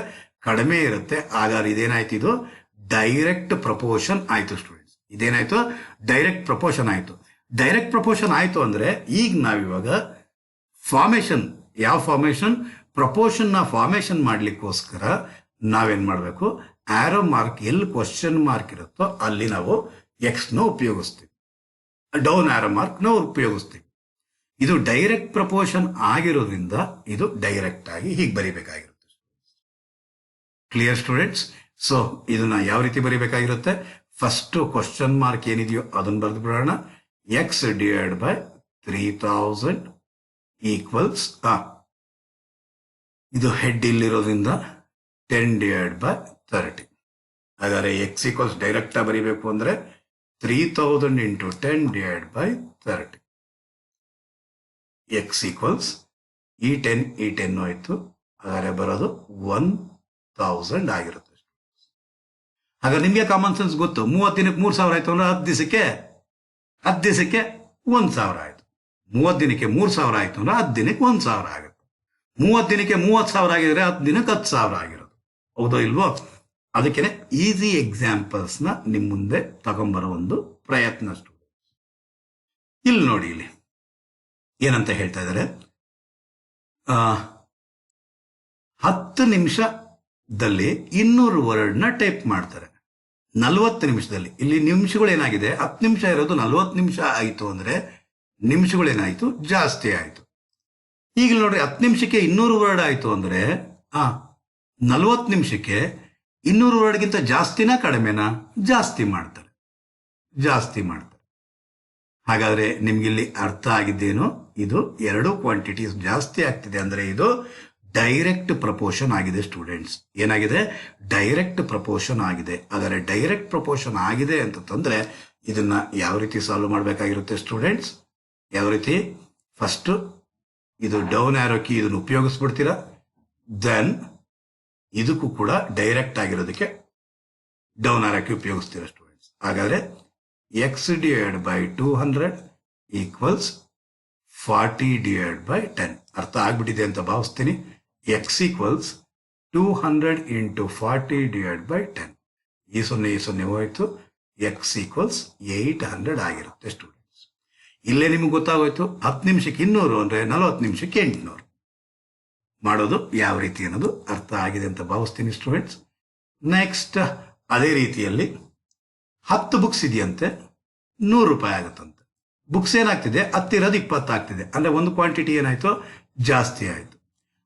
ಕಡಿಮೆ ಇರುತ್ತೆ. ಹಾಗಾದ್ರೆ ಇದೇನಾಯ್ತು? ಇದು ಡೈರೆಕ್ಟ್ ಪ್ರಪೋರ್ಷನ್ ಆಯ್ತು ಸ್ಟೂಡೆಂಟ್ಸ್. ಇದೇನಾಯ್ತು? ಡೈರೆಕ್ಟ್ ಪ್ರಪೋರ್ಷನ್ ಆಯ್ತು. ಡೈರೆಕ್ಟ್ ಪ್ರಪೋರ್ಷನ್ ಆಯ್ತು ಅಂದ್ರೆ ಈಗ ನಾವಿವಾಗ ಫಾರ್ಮೇಶನ್, ಯಾವ ಫಾರ್ಮೇಶನ್? ಪ್ರಪೋರ್ಷನ್ ನ ಫಾರ್ಮೇಶನ್ ಮಾಡ್ಲಿಕ್ಕೋಸ್ಕರ ನಾವೇನ್ ಮಾಡ್ಬೇಕು? ಆರೋ ಮಾರ್ಕ್ ಎಲ್ಲಿ ಕ್ವಶನ್ ಮಾರ್ಕ್ ಇರುತ್ತೋ ಅಲ್ಲಿ ನಾವು ಎಕ್ಸ್ ನ ಉಪಯೋಗಿಸ್ತೀವಿ, ಡೌನ್ ಆರೋ ಮಾರ್ಕ್ ನ ಉಪಯೋಗಿಸ್ತೀವಿ. ಇದು ಡೈರೆಕ್ಟ್ ಪ್ರಪೋರ್ಷನ್ ಆಗಿರೋದ್ರಿಂದ ಇದು ಡೈರೆಕ್ಟ್ ಆಗಿ ಹೀಗೆ ಬರಿಬೇಕಾಗಿರುತ್ತೆ. Clear students? ಸೊ ಇದನ್ನ ಯಾವ ರೀತಿ ಬರಿಬೇಕಾಗಿರುತ್ತೆ? ಫಸ್ಟ್ ಕ್ವಶನ್ ಮಾರ್ಕ್ ಏನಿದೆಯೋ ಅದನ್ನ ಬರೆದು ಬಿಡೋಣ. ಎಕ್ಸ್ ಡಿವೈಡ್ ಬೈ 3000 ಈಕ್ವಲ್ಸ್, ಇದು ಹೆಡ್ ಇಲ್ಲಿರೋದ್ರಿಂದ 10 ಡಿವೈಡ್ ಬೈ 30. ಹಾಗಾದ್ರೆ ಎಕ್ಸ್ ಈಕ್ವಲ್ಸ್ ಡೈರೆಕ್ಟ್ ಆಗಿ ಬರೀಬೇಕು ಅಂದ್ರೆ 3000 into 10 divide by 30. X equals ಈ 10 ಆಯ್ತು. ಹಾಗಾದ್ರೆ ಬರೋದು 1000 ಆಗಿರುತ್ತೆ. ಆಗ ನಿಮ್ಗೆ ಕಾಮನ್ ಸೆನ್ಸ್ ಗೊತ್ತು, 30 ದಿನಕ್ಕೆ 3000 ಆಯ್ತು ಅಂದ್ರೆ 10 ದಿವಸಕ್ಕೆ 1000 ಆಯ್ತು. 30 ದಿನಕ್ಕೆ 3000 ಆಯ್ತು ಅಂದ್ರೆ 10 ದಿನಕ್ಕೆ 1000 ಆಗುತ್ತೆ. 30 ದಿನಕ್ಕೆ 30,000 ಆಗಿದ್ರೆ 10 ದಿನಕ್ಕೆ 10,000 ಆಗಿರೋದು. ಹೌದೋ ಇಲ್ವೋ? ಅದಕ್ಕೆ ಈಸಿ ಎಕ್ಸಾಂಪಲ್ಸ್ ನ ನಿಮ್ ಮುಂದೆ ತಗೊಂಬರೋ ಒಂದು ಪ್ರಯತ್ನ. ಇಲ್ಲಿ ನೋಡಿ, ಇಲ್ಲಿ ಏನಂತ ಹೇಳ್ತಾ ಇದ್ದಾರೆ, 10 ನಿಮಿಷದಲ್ಲಿ 200 ವರ್ಡ್ನ ಟೈಪ್ ಮಾಡ್ತಾರೆ. 40 ನಿಮಿಷದಲ್ಲಿ, ಇಲ್ಲಿ ನಿಮಿಷಗಳು ಏನಾಗಿದೆ, 10 ನಿಮಿಷ ಇರೋದು 40 ನಿಮಿಷ ಆಯಿತು ಅಂದ್ರೆ ನಿಮಿಷಗಳೇನಾಯ್ತು, ಜಾಸ್ತಿ ಆಯ್ತು. ಈಗ ನೋಡ್ರಿ, 10 ನಿಮಿಷಕ್ಕೆ 200 ವರ್ಡ್ ಆಯ್ತು ಅಂದ್ರೆ 40 ನಿಮಿಷಕ್ಕೆ 200 ವರ್ಡ್ಗಿಂತ ಜಾಸ್ತಿನಾ ಕಡಿಮೆನಾ? ಜಾಸ್ತಿ ಮಾಡ್ತಾರೆ. ಹಾಗಾದ್ರೆ ನಿಮ್ಗಿಲ್ಲಿ ಅರ್ಥ ಆಗಿದ್ದೇನು? ಇದು ಎರಡು ಕ್ವಾಂಟಿಟೀಸ್ ಜಾಸ್ತಿ ಆಗ್ತಿದೆ ಅಂದ್ರೆ ಇದು ಡೈರೆಕ್ಟ್ ಪ್ರಪೋರ್ಷನ್ ಆಗಿದೆ ಸ್ಟೂಡೆಂಟ್ಸ್. ಏನಾಗಿದೆ? ಡೈರೆಕ್ಟ್ ಪ್ರಪೋರ್ಷನ್ ಆಗಿದೆ. ಹಾಗಾದ್ರೆ ಡೈರೆಕ್ಟ್ ಪ್ರಪೋರ್ಷನ್ ಆಗಿದೆ ಅಂತಂದ್ರೆ ಇದನ್ನ ಯಾವ ರೀತಿ ಸಾಲ್ವ್ ಮಾಡಬೇಕಾಗಿರುತ್ತೆ ಸ್ಟೂಡೆಂಟ್ಸ್? ಯಾವ ರೀತಿ? ಫಸ್ಟ್ ಇದು ಡೌನ್ ಆರೋ ಕೀ ಇದನ್ನು ಉಪಯೋಗಿಸ್ಬಿಡ್ತೀರಾ. ದೆನ್ ಇದಕ್ಕೂ ಕೂಡ direct ಆಗಿರೋದಕ್ಕೆ down arrow key ಉಪಯೋಗಿಸ್ತೀರಾ students. ಹಾಗಾದ್ರೆ X divide by 200 equals 40 divide by 10. ಅರ್ಥ ಆಗ್ಬಿಟ್ಟಿದೆ ಅಂತ ಭಾವಿಸ್ತೀನಿ. X equals 200 into 40 divide by 10. ಈ 0 ಹೋಯ್ತು. ಎಕ್ಸ್ ಈಕ್ವಲ್ಸ್ 800 ಆಗಿರುತ್ತೆ ಸ್ಟೂಡೆಂಟ್ಸ್. ಇಲ್ಲೇ ನಿಮ್ಗೆ ಗೊತ್ತಾಗೋಯ್ತು, 10 ನಿಮಿಷಕ್ಕೆ 200 ಅಂದ್ರೆ 40 ನಿಮಿಷಕ್ಕೆ 800 ಮಾಡೋದು ಯಾವ ರೀತಿ ಅನ್ನೋದು ಅರ್ಥ ಆಗಿದೆ ಅಂತ ಭಾವಿಸ್ತೀನಿ ಸ್ಟೂಡೆಂಟ್ಸ್. ನೆಕ್ಸ್ಟ್ ಅದೇ ರೀತಿಯಲ್ಲಿ 10 ಬುಕ್ಸ್ ಇದೆಯಂತೆ, 100 ರೂಪಾಯಿ ಆಗುತ್ತಂತೆ. ಬುಕ್ಸ್ ಏನಾಗ್ತಿದೆ, 10 ಇರೋದು 20 ಆಗ್ತಿದೆ. ಅಂದ್ರೆ ಒಂದು ಕ್ವಾಂಟಿಟಿ ಏನಾಯ್ತು, ಜಾಸ್ತಿ ಆಯ್ತು.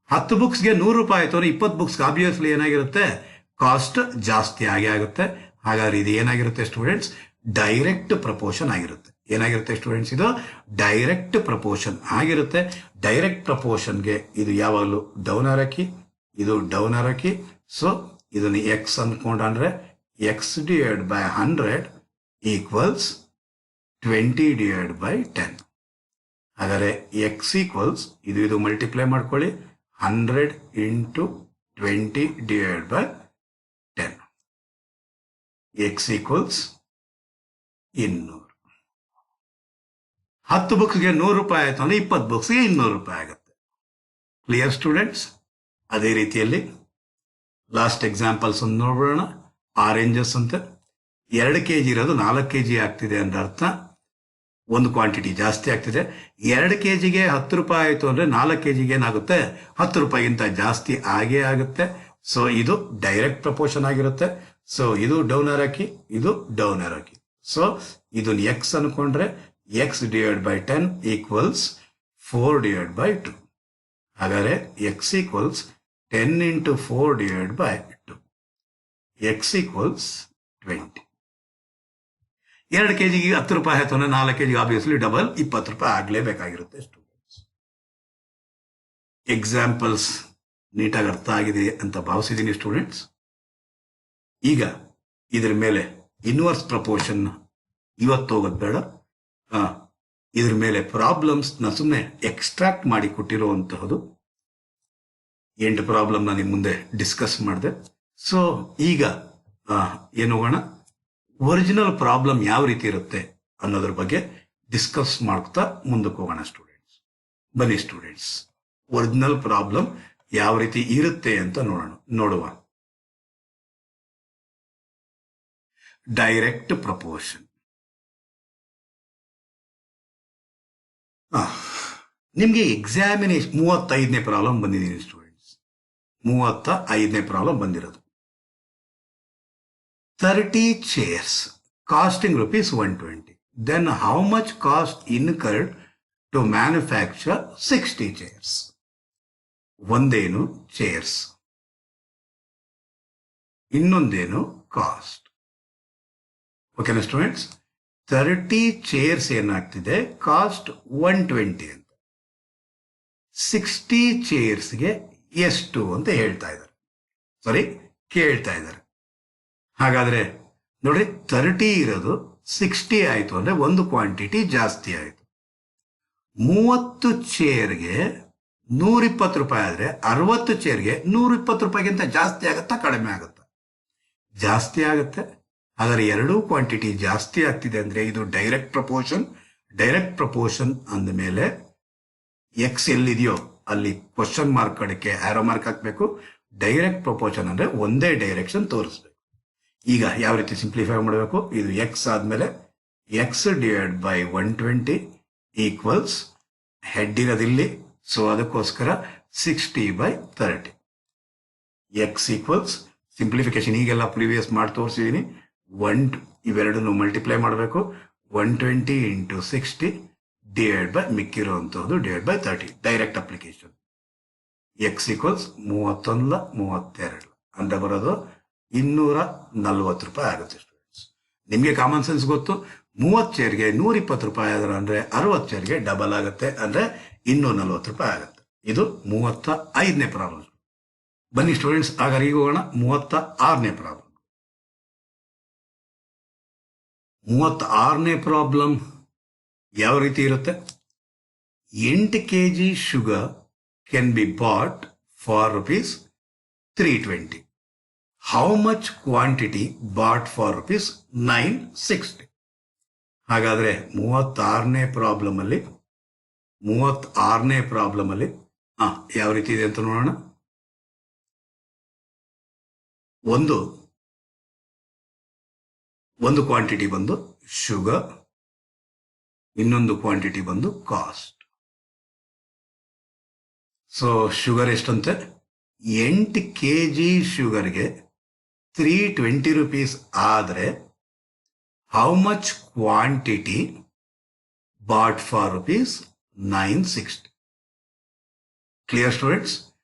10 ಬುಕ್ಸ್ಗೆ 100 ರೂಪಾಯಿ ಆಯ್ತು ಅಂದ್ರೆ 20 ಬುಕ್ಸ್ ಆಬ್ವಿಯಸ್ಲಿ ಏನಾಗಿರುತ್ತೆ, ಕಾಸ್ಟ್ ಜಾಸ್ತಿ ಆಗುತ್ತೆ. ಹಾಗಾದ್ರೆ ಇದು ಏನಾಗಿರುತ್ತೆ ಸ್ಟೂಡೆಂಟ್ಸ್? ಡೈರೆಕ್ಟ್ ಪ್ರಪೋರ್ಷನ್ ಆಗಿರುತ್ತೆ. ಏನಾಗಿರುತ್ತೆ ಸ್ಟೂಡೆಂಟ್ಸ್? ಇದು ಡೈರೆಕ್ಟ್ ಪ್ರಪೋರ್ಷನ್ ಆಗಿರುತ್ತೆ. ಡೈರೆಕ್ಟ್ ಪ್ರಪೋರ್ಷನ್ಗೆ ಇದು ಯಾವಾಗಲೂ ಡೌನ್ ಆರಕಿ, ಇದು ಡೌನ್ ಆರಕಿ. ಸೊ ಇದನ್ನು ಎಕ್ಸ್ ಅಂದ್ಕೊಂಡ್ರೆ X divide by 100 equals 20 divide by 10. ಹಾಗಾದ್ರೆ ಎಕ್ಸ್ ಈಕ್ವಲ್ಸ್ ಇದು ಮಲ್ಟಿಪ್ಲೈ ಮಾಡ್ಕೊಳ್ಳಿ, 100 into 20 divide by 10. X equals 200. 10 ಬುಕ್ಸ್ಗೆ 100 ರೂಪಾಯಿ ಆಯ್ತು ಅಂದ್ರೆ 20 ಬುಕ್ಸ್ಗೆ 200 ರೂಪಾಯಿ ಆಗುತ್ತೆ. Clear students? ಅದೇ ರೀತಿಯಲ್ಲಿ ಲಾಸ್ಟ್ ಎಕ್ಸಾಂಪಲ್ಸ್ ಒಂದು ನೋಡೋಣ. ಆರೆಂಜಸ್ ಅಂತ 2 kg ಇರೋದು 4 kg ಆಗ್ತಿದೆ ಅಂದ್ರೆ ಅರ್ಥ ಒಂದು ಕ್ವಾಂಟಿಟಿ ಜಾಸ್ತಿ ಆಗ್ತಿದೆ. 2 kgಗೆ 10 ರೂಪಾಯಿ ಆಯ್ತು ಅಂದ್ರೆ 4 kgಗೆ ಏನಾಗುತ್ತೆ, 10 ರೂಪಾಯಿಗಿಂತ ಜಾಸ್ತಿ ಆಗೇ ಆಗುತ್ತೆ. ಸೊ ಇದು ಡೈರೆಕ್ಟ್ ಪ್ರಪೋರ್ಷನ್ ಆಗಿರುತ್ತೆ. ಸೊ ಇದು ಡೌನ್ ಆರಾಕಿ, ಇದು ಡೌನ್ ಆರಾಕಿ. ಸೊ ಇದನ್ನ ಎಕ್ಸ್ ಅನ್ಕೊಂಡ್ರೆ X divide by 10 equals 4 divide by 2. ಹಾಗಾದ್ರೆ X equals 10 into 4 divide by 2. X equals 20. 2 kgಗೆ 10 ರೂಪಾಯಿ ಆಯ್ತು ಅಂದ್ರೆ 4 kg ಆಬ್ವಿಯಸ್ಲಿ ಡಬಲ್ 20 ರೂಪಾಯಿ ಆಗ್ಲೇಬೇಕಾಗಿರುತ್ತೆ ಸ್ಟೂಡೆಂಟ್ಸ್. ಎಕ್ಸಾಂಪಲ್ಸ್ ನೀಟಾಗಿ ಅರ್ಥ ಆಗಿದೆ ಅಂತ ಭಾವಿಸಿದ್ದೀನಿ ಸ್ಟೂಡೆಂಟ್ಸ್. ಈಗ ಇದ್ರ ಮೇಲೆ ಇನ್ವರ್ಸ್ ಪ್ರಪೋರ್ಷನ್ ಇವತ್ತು ಹೋಗೋದು ಬೇಡ. ಇದ್ರ ಮೇಲೆ ಪ್ರಾಬ್ಲಮ್ಸ್ ನ ಸುಮ್ಮನೆ ಎಕ್ಸ್ಟ್ರಾಕ್ಟ್ ಮಾಡಿ ಕೊಟ್ಟಿರುವಂತಹದ್ದು 8 ಪ್ರಾಬ್ಲಮ್ ನಾನು ನಿಮ್ಮ ಮುಂದೆ ಡಿಸ್ಕಸ್ ಮಾಡಿದೆ. ಸೊ ಈಗ ಏನು ಹೋಗೋಣ, ಒರಿಜಿನಲ್ ಪ್ರಾಬ್ಲಮ್ ಯಾವ ರೀತಿ ಇರುತ್ತೆ ಅನ್ನೋದ್ರ ಬಗ್ಗೆ ಡಿಸ್ಕಸ್ ಮಾಡ್ತಾ ಮುಂದಕ್ಕೆ ಹೋಗೋಣ ಸ್ಟೂಡೆಂಟ್ಸ್. ಬನ್ನಿ ಸ್ಟೂಡೆಂಟ್ಸ್, ಒರಿಜಿನಲ್ ಪ್ರಾಬ್ಲಮ್ ಯಾವ ರೀತಿ ಇರುತ್ತೆ ಅಂತ ನೋಡುವ. Direct proportion. ನಿಮ್ಗೆ ಎಕ್ಸಾಮಿನೇಷನ್ 35ನೇ ಪ್ರಾಬ್ಲಮ್ ಬಂದಿದ್ದೀನಿ ಸ್ಟೂಡೆಂಟ್ಸ್. 35ನೇ ಪ್ರಾಬ್ಲಮ್ ಬಂದಿರೋದು. 30 chairs costing rupees 120. Then how much cost incurred to manufacture 60 chairs? ಒಂದೇನು ಚೇರ್ಸ್, ಇನ್ನೊಂದೇನು ಕಾಸ್ಟ್. ಓಕೆನಾ ಸ್ಟೂಡೆಂಟ್ಸ್? 30 ಚೇರ್ಸ್ ಏನಾಗ್ತಿದೆ, ಕಾಸ್ಟ್ 120 ಅಂತ. 60 ಚೇರ್ಸ್ಗೆ ಎಷ್ಟು ಅಂತ ಹೇಳ್ತಾ ಇದ್ದಾರೆ, ಸಾರಿ ಕೇಳ್ತಾ ಇದ್ದಾರೆ. ಹಾಗಾದ್ರೆ ನೋಡ್ರಿ, 30 ಇರೋದು 60 ಆಯ್ತು ಅಂದ್ರೆ ಒಂದು ಕ್ವಾಂಟಿಟಿ ಜಾಸ್ತಿ ಆಯ್ತು. 30 ಚೇರ್ಗೆ 120 ರೂಪಾಯಿ ಆದ್ರೆ 60 ಚೇರ್ಗೆ 120 ರೂಪಾಯಿಗಿಂತ ಜಾಸ್ತಿ ಆಗುತ್ತಾ ಕಡಿಮೆ ಆಗುತ್ತಾ? ಜಾಸ್ತಿ ಆಗುತ್ತೆ. ಹಾಗಾದ್ರೆ ಎರಡೂ ಕ್ವಾಂಟಿಟಿ ಜಾಸ್ತಿ ಆಗ್ತಿದೆ ಅಂದ್ರೆ ಇದು ಡೈರೆಕ್ಟ್ ಪ್ರಪೋರ್ಷನ್. ಡೈರೆಕ್ಟ್ ಪ್ರಪೋರ್ಷನ್ ಅಂದಮೇಲೆ ಎಕ್ಸ್ ಎಲ್ಲಿದೆಯೋ ಅಲ್ಲಿ ಕ್ವಶನ್ ಮಾರ್ಕ್ ಕಡೆಗೆ ಆರೋ ಮಾರ್ಕ್ ಹಾಕ್ಬೇಕು. ಡೈರೆಕ್ಟ್ ಪ್ರಪೋರ್ಷನ್ ಅಂದ್ರೆ ಒಂದೇ ಡೈರೆಕ್ಷನ್ ತೋರಿಸ್ಬೇಕು. ಈಗ ಯಾವ ರೀತಿ ಸಿಂಪ್ಲಿಫೈ ಮಾಡಬೇಕು? ಇದು ಎಕ್ಸ್ ಆದ್ಮೇಲೆ x divide by 120 equals head ಇರೋದಿಲ್ಲಿ, ಸೊ ಅದಕ್ಕೋಸ್ಕರ 60/30. ಎಕ್ಸ್ ಈಕ್ವಲ್ಸ್ ಸಿಂಪ್ಲಿಫಿಕೇಶನ್ ಈಗೆಲ್ಲ ಪ್ರೀವಿಯಸ್ ಮಾಡಿ ತೋರಿಸಿದೀನಿ. ಇವೆರಡನ್ನು ಮಲ್ಟಿಪ್ಲೈ ಮಾಡಬೇಕು. 120 into 60 ಡಿವೈಡ್ ಬೈ ಮಿಕ್ಕಿರುವಂತಹದ್ದು divide by 30. Direct application. X equals 31 32 ಅಂದ್ರೆ ಬರೋದು 240 ರೂಪಾಯಿ ಆಗುತ್ತೆ ಸ್ಟೂಡೆಂಟ್ಸ್. ನಿಮಗೆ ಕಾಮನ್ ಸೆನ್ಸ್ ಗೊತ್ತು. 30 ಚೇರ್ಗೆ 120 ರೂಪಾಯಿ ಆದ್ರೆ ಅಂದ್ರೆ 60 ಚೇರ್ಗೆ ಡಬಲ್ ಆಗುತ್ತೆ ಅಂದ್ರೆ 240 ರೂಪಾಯಿ ಆಗುತ್ತೆ. ಇದು 35ನೇ ಪ್ರಾಬ್ಲಮ್. ಬನ್ನಿ ಸ್ಟೂಡೆಂಟ್ಸ್, ಹಾಗಾದ್ರೆ ಈಗ ಹೋಗೋಣ 36ನೇ ಪ್ರಾಬ್ಲಮ್. 36ನೇ ಪ್ರಾಬ್ಲಮ್ ಯಾವ ರೀತಿ ಇರುತ್ತೆ? 8 kg sugar can be bought for ₹320. How much quantity bought for ₹960? ಹಾಗಾದ್ರೆ 36ನೇ ಪ್ರಾಬ್ಲಮ್ ಅಲ್ಲಿ ಯಾವ ರೀತಿ ಇದೆ ಅಂತ ನೋಡೋಣ. ಒಂದು ಕ್ವಾಂಟಿಟಿ ಬಂದು ಶುಗರ್, ಇನ್ನೊಂದು ಕ್ವಾಂಟಿಟಿ ಬಂದು ಕಾಸ್ಟ್. ಸೊ ಶುಗರ್ ಎಷ್ಟಂತೆ? 8 kg ಶುಗರ್ಗೆ 320 ರೂಪೀಸ್ ಆದ್ರೆ how much quantity bought for ₹960? Clear students?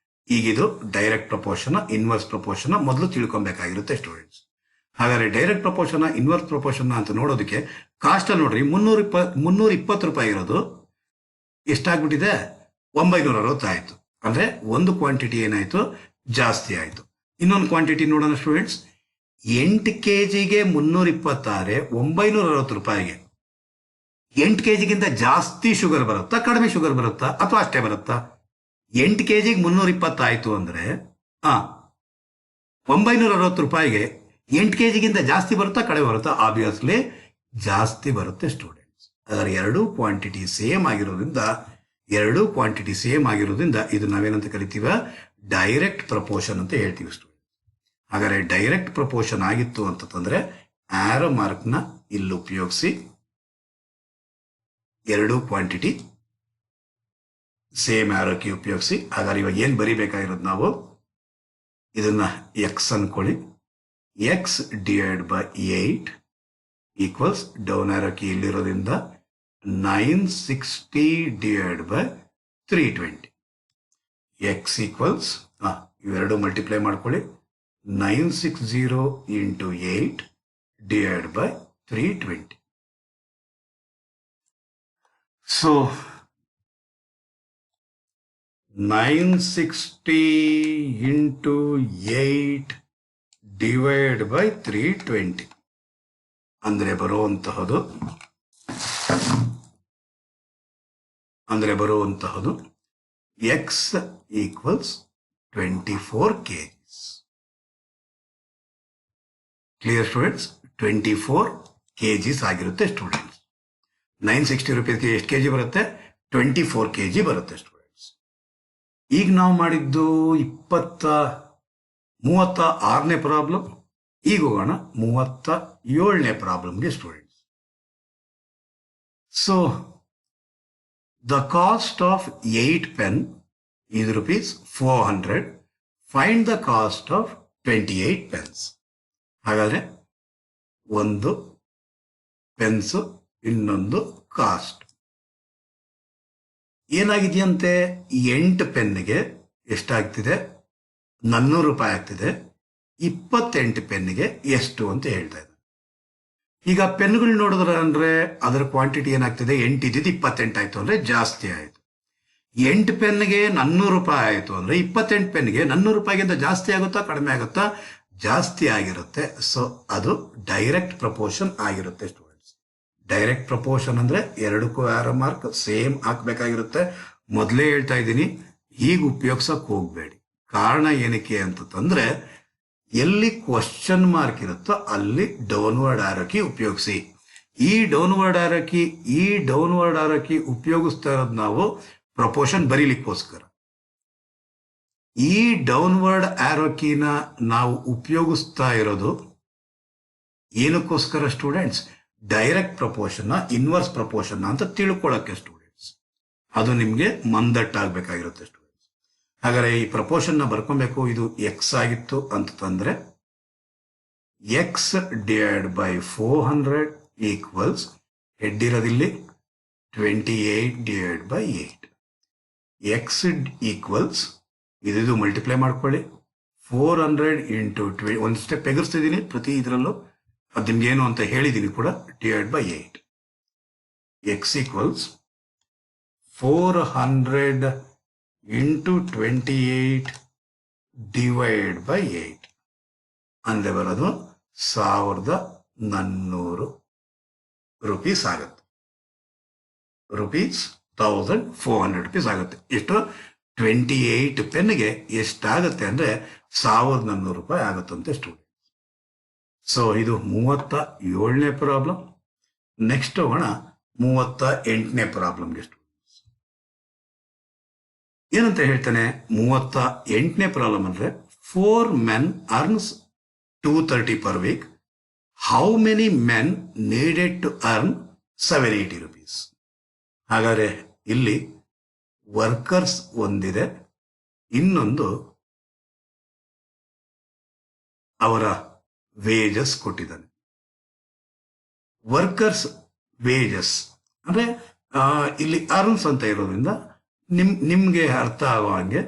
ಈಗಿದು ಡೈರೆಕ್ಟ್ ಪ್ರಪೋರ್ಷನ್, ಇನ್ವರ್ಸ್ ಪ್ರಪೋರ್ಷನ್ ಮೊದಲು ತಿಳ್ಕೊಬೇಕಾಗಿರುತ್ತೆ ಸ್ಟೂಡೆಂಟ್ಸ್. ಹಾಗಾದ್ರೆ ಡೈರೆಕ್ಟ್ ಪ್ರಪೋರ್ಷನ್, ಇನ್ವರ್ಸ್ ಪ್ರಪೋರ್ಷನ್ ಅಂತ ನೋಡೋದಕ್ಕೆ ಕಾಸ್ಟ್ ನೋಡ್ರಿ 320 ರೂಪಾಯಿ ಇರೋದು ಎಷ್ಟಾಗ್ಬಿಟ್ಟಿದೆ? 960 ಆಯ್ತು. ಅಂದ್ರೆ ಒಂದು ಕ್ವಾಂಟಿಟಿ ಏನಾಯ್ತು? ಜಾಸ್ತಿ ಆಯ್ತು. ಇನ್ನೊಂದು ಕ್ವಾಂಟಿಟಿ ನೋಡೋಣ ಸ್ಟೂಡೆಂಟ್ಸ್. 8 kgಗೆ 320 ಆದ್ರೆ 960 ರೂಪಾಯಿಗೆ 8 kgಗಿಂತ ಜಾಸ್ತಿ ಶುಗರ್ ಬರುತ್ತಾ, ಕಡಿಮೆ ಶುಗರ್ ಬರುತ್ತಾ, ಅಥವಾ ಅಷ್ಟೇ ಬರುತ್ತಾ? 8 kgಗೆ 320 ಆಯ್ತು ಅಂದ್ರೆ 960 ರೂಪಾಯಿಗೆ 8 kgಗಿಂತ ಜಾಸ್ತಿ ಬರುತ್ತಾ, ಕಡಿಮೆ ಬರುತ್ತಾ? ಆಬ್ವಿಯಸ್ಲಿ ಜಾಸ್ತಿ ಬರುತ್ತೆ ಸ್ಟೂಡೆಂಟ್ಸ್. ಅದರ ಎರಡೂ ಕ್ವಾಂಟಿಟಿ ಸೇಮ್ ಆಗಿರೋದ್ರಿಂದ ಇದು ನಾವೇನಂತ ಕರಿತೀವ? ಡೈರೆಕ್ಟ್ ಪ್ರಪೋರ್ಷನ್ ಅಂತ ಹೇಳ್ತೀವಿ ಸ್ಟೂಡೆಂಟ್. ಹಾಗಾದ್ರೆ ಡೈರೆಕ್ಟ್ ಪ್ರಪೋರ್ಷನ್ ಆಗಿತ್ತು ಅಂತಂದ್ರೆ ಆರೋ ಮಾರ್ಕ್ ನ ಇಲ್ಲಿ ಉಪಯೋಗಿಸಿ ಎರಡೂ ಕ್ವಾಂಟಿಟಿ ಸೇಮ್ ಆರೋ ಕೀ ಉಪಯೋಗಿಸಿ. ಹಾಗಾದ್ರೆ ಇವಾಗ ಏನ್ ಬರಿಬೇಕಾಗಿರೋದು ನಾವು? ಇದನ್ನ ಎಕ್ಸ್ ಅನ್ಕೊಳ್ಳಿ. X divide by 8 equals down arrow ಕೀ ಇಲ್ಲಿರೋದ್ರಿಂದ 960 ಡಿವೈಡ್ ಬೈ 320. ಎಕ್ಸ್ ಈಕ್ವಲ್ಸ್ ಇವೆರಡು ಮಲ್ಟಿಪ್ಲೈ ಮಾಡ್ಕೊಳ್ಳಿ. 960 into 8 divided by 320. So 960 into 8 divided by 320 ಅಂದ್ರೆ ಬರುವಂತಹದು x equals 24 kgs. Clear students? 24 kgs ಆಗಿರುತ್ತೆ ಸ್ಟೂಡೆಂಟ್ಸ್. 960 ರೂಪೀಸ್ಗೆ ಎಷ್ಟು ಕೆಜಿ ಬರುತ್ತೆ? 24 kg ಬರುತ್ತೆ ಸ್ಟೂಡೆಂಟ್ಸ್. ಈಗ ನಾವು ಮಾಡಿದ್ದು 36ನೇ ಪ್ರಾಬ್ಲಮ್. ಈಗ ಹೋಗೋಣ 37ನೇ ಪ್ರಾಬ್ಲಮ್ಗೆ students. So the cost of 8 pen is ₹400. Find the cost of 28 pens. ಹಾಗಾದ್ರೆ ಒಂದು ಪೆನ್ಸು, ಇನ್ನೊಂದು ಕಾಸ್ಟ್. ಏನಾಗಿದೆಯಂತೆ? 8 ಪೆನ್ನಿಗೆ ಎಷ್ಟಾಗ್ತಿದೆ? 400 ರೂಪಾಯಿ ಆಗ್ತಿದೆ. 28 ಪೆನ್ನಿಗೆ ಎಷ್ಟು ಅಂತ ಹೇಳ್ತಾ ಇದ್ದಾರೆ. ಈಗ ಪೆನ್ಗಳು ನೋಡಿದ್ರೆ ಅಂದ್ರೆ ಅದರ ಕ್ವಾಂಟಿಟಿ ಏನಾಗ್ತಿದೆ? 8 ಇದ್ದಿದ್ದು 28 ಆಯ್ತು ಅಂದ್ರೆ ಜಾಸ್ತಿ ಆಯ್ತು. 8 ಪೆನ್ಗೆ 400 ರೂಪಾಯಿ ಆಯ್ತು ಅಂದ್ರೆ 28 ಪೆನ್ಗೆ 400 ರೂಪಾಯಿಗಿಂತ ಜಾಸ್ತಿ ಆಗುತ್ತಾ, ಕಡಿಮೆ ಆಗುತ್ತಾ? ಜಾಸ್ತಿ ಆಗಿರುತ್ತೆ. ಸೊ ಅದು ಡೈರೆಕ್ಟ್ ಪ್ರಪೋರ್ಷನ್ ಆಗಿರುತ್ತೆ ಸ್ಟೂಡೆಂಟ್ಸ್. ಡೈರೆಕ್ಟ್ ಪ್ರಪೋರ್ಷನ್ ಅಂದ್ರೆ ಎರಡಕ್ಕೂ ಆರೋ ಮಾರ್ಕ್ ಸೇಮ್ ಹಾಕ್ಬೇಕಾಗಿರುತ್ತೆ. ಮೊದಲೇ ಹೇಳ್ತಾ ಇದ್ದೀನಿ, ಈಗ ಉಪಯೋಗಿಸಕ್ ಹೋಗ್ಬೇಡಿ. ಕಾರಣ ಏನಕ್ಕೆ ಅಂತಂದ್ರೆ, ಎಲ್ಲಿ ಕ್ವಶನ್ ಮಾರ್ಕ್ ಇರುತ್ತೋ ಅಲ್ಲಿ ಡೌನ್ವರ್ಡ್ ಆರೋಕಿ ಉಪಯೋಗಿಸಿ. ಈ ಡೌನ್ವರ್ಡ್ ಆರೋಕಿ ಉಪಯೋಗಿಸ್ತಾ ಇರೋದು ನಾವು ಪ್ರಪೋರ್ಷನ್ ಬರೀಲಿಕ್ಕೋಸ್ಕರ. ಈ ಡೌನ್ವರ್ಡ್ ಆರೋಕಿನ ನಾವು ಉಪಯೋಗಿಸ್ತಾ ಇರೋದು ಏನಕ್ಕೋಸ್ಕರ students? Direct proportion inverse proportion ಅಂತ ತಿಳ್ಕೊಳ್ಳೋಕೆ ಸ್ಟೂಡೆಂಟ್ಸ್. ಅದು ನಿಮ್ಗೆ ಮಂದಟ್ಟಾಗಬೇಕಾಗಿರುತ್ತೆ ಸ್ಟೂಡೆಂಟ್ಸ್. ಹಾಗಾದ್ರೆ ಈ ಪ್ರಪೋರ್ಷನ್ ನ ಬರ್ಕೊಬೇಕು. ಇದು ಎಕ್ಸ್ ಆಗಿತ್ತು ಅಂತಂದ್ರೆ x divide by 400 equals head ಇರೋದಿಲ್ಲಿ 28 ಡಿವೈಡ್ ಬೈ 8. ಎಕ್ಸ್ ಈಕ್ವಲ್ಸ್ ಇದು ಮಲ್ಟಿಪ್ಲೈ ಮಾಡ್ಕೊಳ್ಳಿ. 400 ಇಂಟು ಒಂದು ಸ್ಟೆಪ್ ಎಗರ್ಸ್ತಿದ್ದೀನಿ ಪ್ರತಿ ಇದರಲ್ಲೂ, ಅದು ನಿಮ್ಗೇನು ಅಂತ ಹೇಳಿದ್ದೀನಿ ಕೂಡ, divide by 8. X equals 400 into 28 divide by 8 ಅಂದ್ರೆ ಬರೋದು 1400 ರೂಪೀಸ್ ಆಗುತ್ತೆ. ₹1400 ಆಗುತ್ತೆ. ಎಷ್ಟು? 28 ಪೆನ್ಗೆ ಎಷ್ಟಾಗುತ್ತೆ ಅಂದ್ರೆ ₹1400 ಆಗುತ್ತಂತೆ ಸ್ಟೂಡೆಂಟ್. ಸೊ ಇದು 37ನೇ ಪ್ರಾಬ್ಲಮ್. ನೆಕ್ಸ್ಟ್ ಹೋಗೋಣ 38ನೇ ಪ್ರಾಬ್ಲಮ್ಗೆ. ಏನಂತ ಹೇಳ್ತಾನೆ 38ನೇ ಪ್ರಾಬ್ಲಮ್ ಅಂದ್ರೆ, 4 men earns 230 per week. How many men needed to earn 780 rupees? ಹಾಗಾದ್ರೆ ಇಲ್ಲಿ ವರ್ಕರ್ಸ್ ಒಂದಿದೆ, ಇನ್ನೊಂದು ಅವರ ವೇಜಸ್ ಕೊಟ್ಟಿದ್ದಾನೆ. ವರ್ಕರ್ಸ್ ವೇಜಸ್ ಅಂದ್ರೆ ಇಲ್ಲಿ ಅರ್ನ್ಸ್ ಅಂತ ಇರೋದ್ರಿಂದ ನಿಮ್ಗೆ ಅರ್ಥ ಆಗೋ ಹಾಗೆ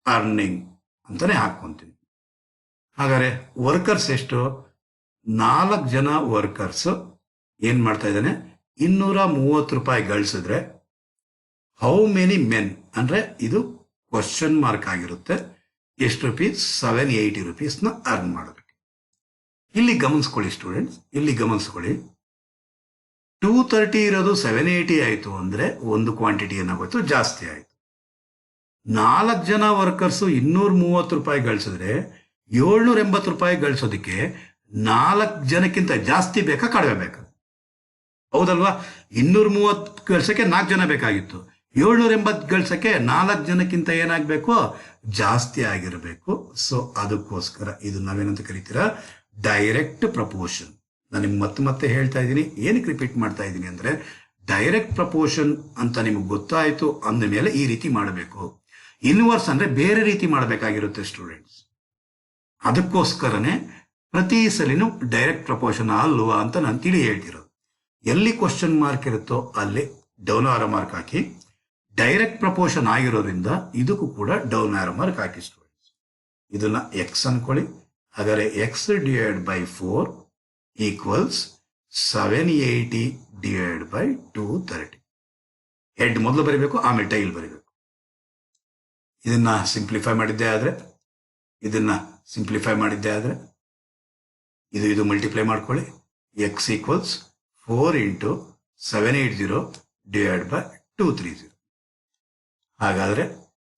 ಅರ್ನಿಂಗ್ ಅಂತಾನೆ ಹಾಕೊಂತೀನಿ. ಹಾಗಾದ್ರೆ ವರ್ಕರ್ಸ್ ಎಷ್ಟು? 4 ಜನ ವರ್ಕರ್ಸ್ ಏನ್ ಮಾಡ್ತಾ ಇದ್ದಾನೆ, ₹230 ಗಳಿಸಿದ್ರೆ ಹೌ ಮೆನಿ ಮೆನ್ ಅಂದ್ರೆ ಇದು ಕ್ವಶನ್ ಮಾರ್ಕ್ ಆಗಿರುತ್ತೆ. ಎಷ್ಟು ರೂಪೀಸ್? 780 ರೂಪೀಸ್ನ ಅರ್ನ್ ಮಾಡಬೇಕು. ಇಲ್ಲಿ ಗಮನಿಸ್ಕೊಳ್ಳಿ ಸ್ಟೂಡೆಂಟ್ಸ್, ಇಲ್ಲಿ ಗಮನಿಸ್ಕೊಳ್ಳಿ. 230 ಇರೋದು 780 ಆಯ್ತು ಅಂದ್ರೆ ಒಂದು ಕ್ವಾಂಟಿಟಿ ಏನಾಗೋಯ್ತು? ಜಾಸ್ತಿ ಆಯ್ತು. 4 ಜನ ವರ್ಕರ್ಸ್ ₹230 ಗಳಿಸಿದ್ರೆ ₹780 ಗಳಿಸೋದಕ್ಕೆ 4 ಜನಕ್ಕಿಂತ ಜಾಸ್ತಿ ಬೇಕಾ ಕಡಿಮೆ ಬೇಕಾ? ಹೌದಲ್ವಾ? 230 ಗಳಿಸಕ್ಕೆ 4 ಜನ ಬೇಕಾಗಿತ್ತು. 780 ಗಳಿಸಕ್ಕೆ 4 ಜನಕ್ಕಿಂತ ಏನಾಗಬೇಕು? ಜಾಸ್ತಿ ಆಗಿರಬೇಕು. ಸೊ ಅದಕ್ಕೋಸ್ಕರ ಇದು ನಾವೇನಂತ ಕರಿತೀರಾ? Direct proportion. ನಾನು ನಿಮ್ಗೆ ಮತ್ತೆ ಹೇಳ್ತಾ ಇದ್ದೀನಿ. ಏನಕ್ಕೆ ರಿಪೀಟ್ ಮಾಡ್ತಾ ಇದ್ದೀನಿ ಅಂದ್ರೆ, ಡೈರೆಕ್ಟ್ ಪ್ರಪೋರ್ಷನ್ ಅಂತ ನಿಮ್ಗೆ ಗೊತ್ತಾಯ್ತು ಅಂದ ಮೇಲೆ ಈ ರೀತಿ ಮಾಡಬೇಕು. ಇನ್ವರ್ಸ್ ಅಂದ್ರೆ ಬೇರೆ ರೀತಿ ಮಾಡಬೇಕಾಗಿರುತ್ತೆ ಸ್ಟೂಡೆಂಟ್ಸ್. ಅದಕ್ಕೋಸ್ಕರನೇ ಪ್ರತಿ ಸಲಿನೂ ಡೈರೆಕ್ಟ್ ಪ್ರಪೋರ್ಷನ್ ಅಲ್ವಾ ಅಂತ ನಾನು ತಿಳಿ ಹೇಳ್ತಿರೋದು. ಎಲ್ಲಿ ಕ್ವಶನ್ ಮಾರ್ಕ್ ಇರುತ್ತೋ ಅಲ್ಲಿ ಡೌನ್ ಆರೋ ಮಾರ್ಕ್ ಹಾಕಿ. ಡೈರೆಕ್ಟ್ ಪ್ರಪೋರ್ಷನ್ ಆಗಿರೋದ್ರಿಂದ ಇದಕ್ಕೂ ಕೂಡ ಡೌನ್ ಆರೋ ಮಾರ್ಕ್ ಹಾಕಿ ಸ್ಟೂಡೆಂಟ್ಸ್. ಇದನ್ನ ಎಕ್ಸ್ ಅನ್ಕೊಳ್ಳಿ. ಹಾಗಾದ್ರೆ X divide by 4 equals 780 divide by 230. Head ಮೊದಲು ಬರೀಬೇಕು, ಆಮೇಲೆ ಟೈಲ್ ಬರೀಬೇಕು. ಇದನ್ನ ಸಿಂಪ್ಲಿಫೈ ಮಾಡಿದ್ದೆ ಆದ್ರೆ ಇದು ಮಲ್ಟಿಪ್ಲೈ ಮಾಡ್ಕೊಳ್ಳಿ. X equals 4 into 780 divide by 230. ಹಾಗಾದ್ರೆ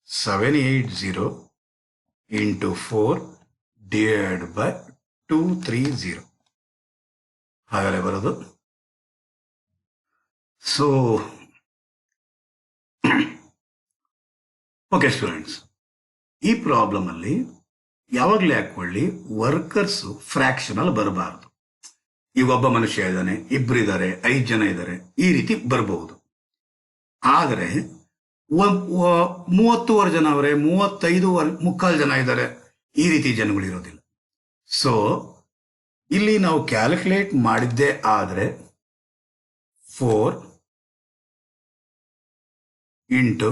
780 ಇಂಟು 4 ಡಿವೈಡ್ ಬೈ 230. ಹಾಗಾದ್ರೆ ಬರೋದು. ಸೊ ಓಕೆ ಸ್ಟೂಡೆಂಟ್ಸ್, ಈ ಪ್ರಾಬ್ಲಮ್ ಅಲ್ಲಿ ಯಾವಾಗಲೇ ಹಾಕೊಳ್ಳಿ, ವರ್ಕರ್ಸ್ ಫ್ರಾಕ್ಷನ್ ಅಲ್ಲಿ ಬರಬಾರದು. ಈಗ ಒಬ್ಬ ಮನುಷ್ಯ ಇದ್ದಾನೆ, 2 ಇದ್ದಾರೆ, 5 ಜನ ಇದ್ದಾರೆ, ಈ ರೀತಿ ಬರಬಹುದು. ಆದರೆ 30 ಜನ ಅವರೇ, 35 ಜನ ಇದ್ದಾರೆ, ಈ ರೀತಿ ಜನಗಳು ಇರೋದಿಲ್ಲ. ಸೊ ಇಲ್ಲಿ ನಾವು ಕ್ಯಾಲ್ಕುಲೇಟ್ ಮಾಡಿದ್ದೇ ಆದ್ರೆ 4 ಇಂಟು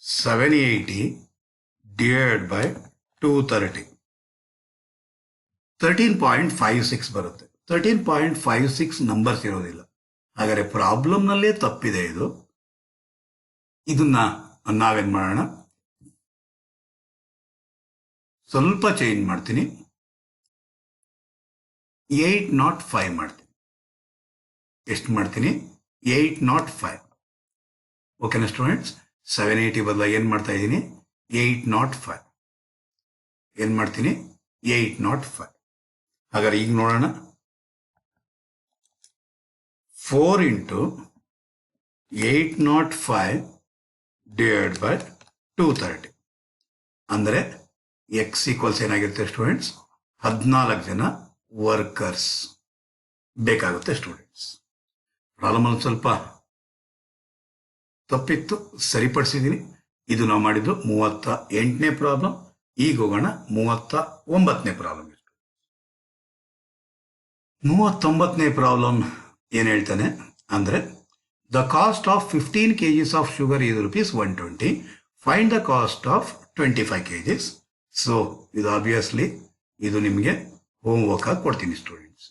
780 ಡಿವೈಡ್ ಬೈ 230 13.56 ಬರುತ್ತೆ. 13.56 ನಂಬರ್ಸ್ ಇರೋದಿಲ್ಲ. ಹಾಗಾದ್ರೆ ಪ್ರಾಬ್ಲಮ್ ನಲ್ಲೇ ತಪ್ಪಿದೆ ಇದು. ಇದನ್ನ ನಾವೇನ್ ಮಾಡೋಣ, ಸ್ವಲ್ಪ ಚೇಂಜ್ ಮಾಡ್ತೀನಿ, 805 ಮಾಡ್ತೀನಿ. ಎಷ್ಟು ಮಾಡ್ತೀನಿ 805. ಓಕೆನಾ ಸ್ಟೂಡೆಂಟ್ಸ್? 780 ಬದಲಾಗಿ ಏನು ಮಾಡ್ತಾ ಇದ್ದೀನಿ 805. ಏನು ಮಾಡ್ತೀನಿ 805. ಹಾಗಾದ್ರೆ ಈಗ ನೋಡೋಣ. 4 into 805 divided by 230 ಅಂದರೆ ಎಕ್ಸ್ ಈಕ್ವಲ್ಸ್ ಏನಾಗಿರುತ್ತೆ ಸ್ಟೂಡೆಂಟ್ಸ್? 14 ಜನ ವರ್ಕರ್ಸ್ ಬೇಕಾಗುತ್ತೆ ಸ್ಟೂಡೆಂಟ್ಸ್. ಪ್ರಾಬ್ಲಮ್ ಅಲ್ಲಿ ಸ್ವಲ್ಪ ತಪ್ಪಿತ್ತು, ಸರಿಪಡಿಸಿದ್ದೀನಿ. ಇದು ನಾವು ಮಾಡಿದ್ದು 38ನೇ ಪ್ರಾಬ್ಲಮ್. ಈಗ ಹೋಗೋಣ 39ನೇ ಪ್ರಾಬ್ಲಮ್. 39ನೇ ಪ್ರಾಬ್ಲಮ್ ಏನ್ ಹೇಳ್ತಾನೆ ಅಂದ್ರೆ, the cost of 15 kgs of sugar is ₹120. Find the cost of 25 kgs. So ಇದು ಆಬ್ವಿಯಸ್ಲಿ ಇದು ನಿಮಗೆ ಹೋಮ್ ವರ್ಕ್ ಆಗಿ ಕೊಡ್ತೀನಿ ಸ್ಟೂಡೆಂಟ್ಸ್.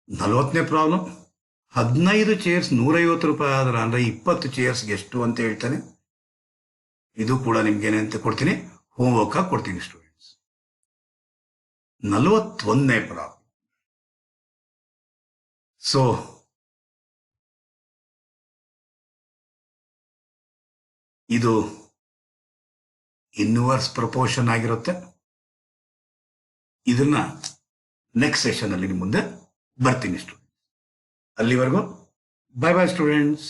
40ನೇ ಪ್ರಾಬ್ಲಮ್, 15 ಚೇರ್ಸ್ ₹150 ಆದ್ರೆ ಅಂದ್ರೆ 20 ಚೇರ್ಸ್ಗೆ ಎಷ್ಟು ಅಂತ ಹೇಳ್ತಾನೆ. ಇದು ಕೂಡ ನಿಮ್ಗೆ ಏನಂತ ಕೊಡ್ತೀನಿ, ಹೋಮ್ ವರ್ಕ್ ಆಗಿ ಕೊಡ್ತೀನಿ ಸ್ಟೂಡೆಂಟ್ಸ್. 41ನೇ ಪ್ರಾಬ್ಲಮ್. ಸೊ ಇದು ಇನ್ವರ್ಸ್ ಪ್ರಪೋರ್ಷನ್ ಆಗಿರುತ್ತೆ. ಇದನ್ನ ನೆಕ್ಸ್ಟ್ ಸೆಷನ್ ಅಲ್ಲಿ ನಿಮ್ಮ ಮುಂದೆ ಬರ್ತೀನಿ ಸ್ಟೂಡೆಂಟ್ಸ್. ಅಲ್ಲಿವರೆಗೂ ಬೈ ಬೈ ಸ್ಟೂಡೆಂಟ್ಸ್.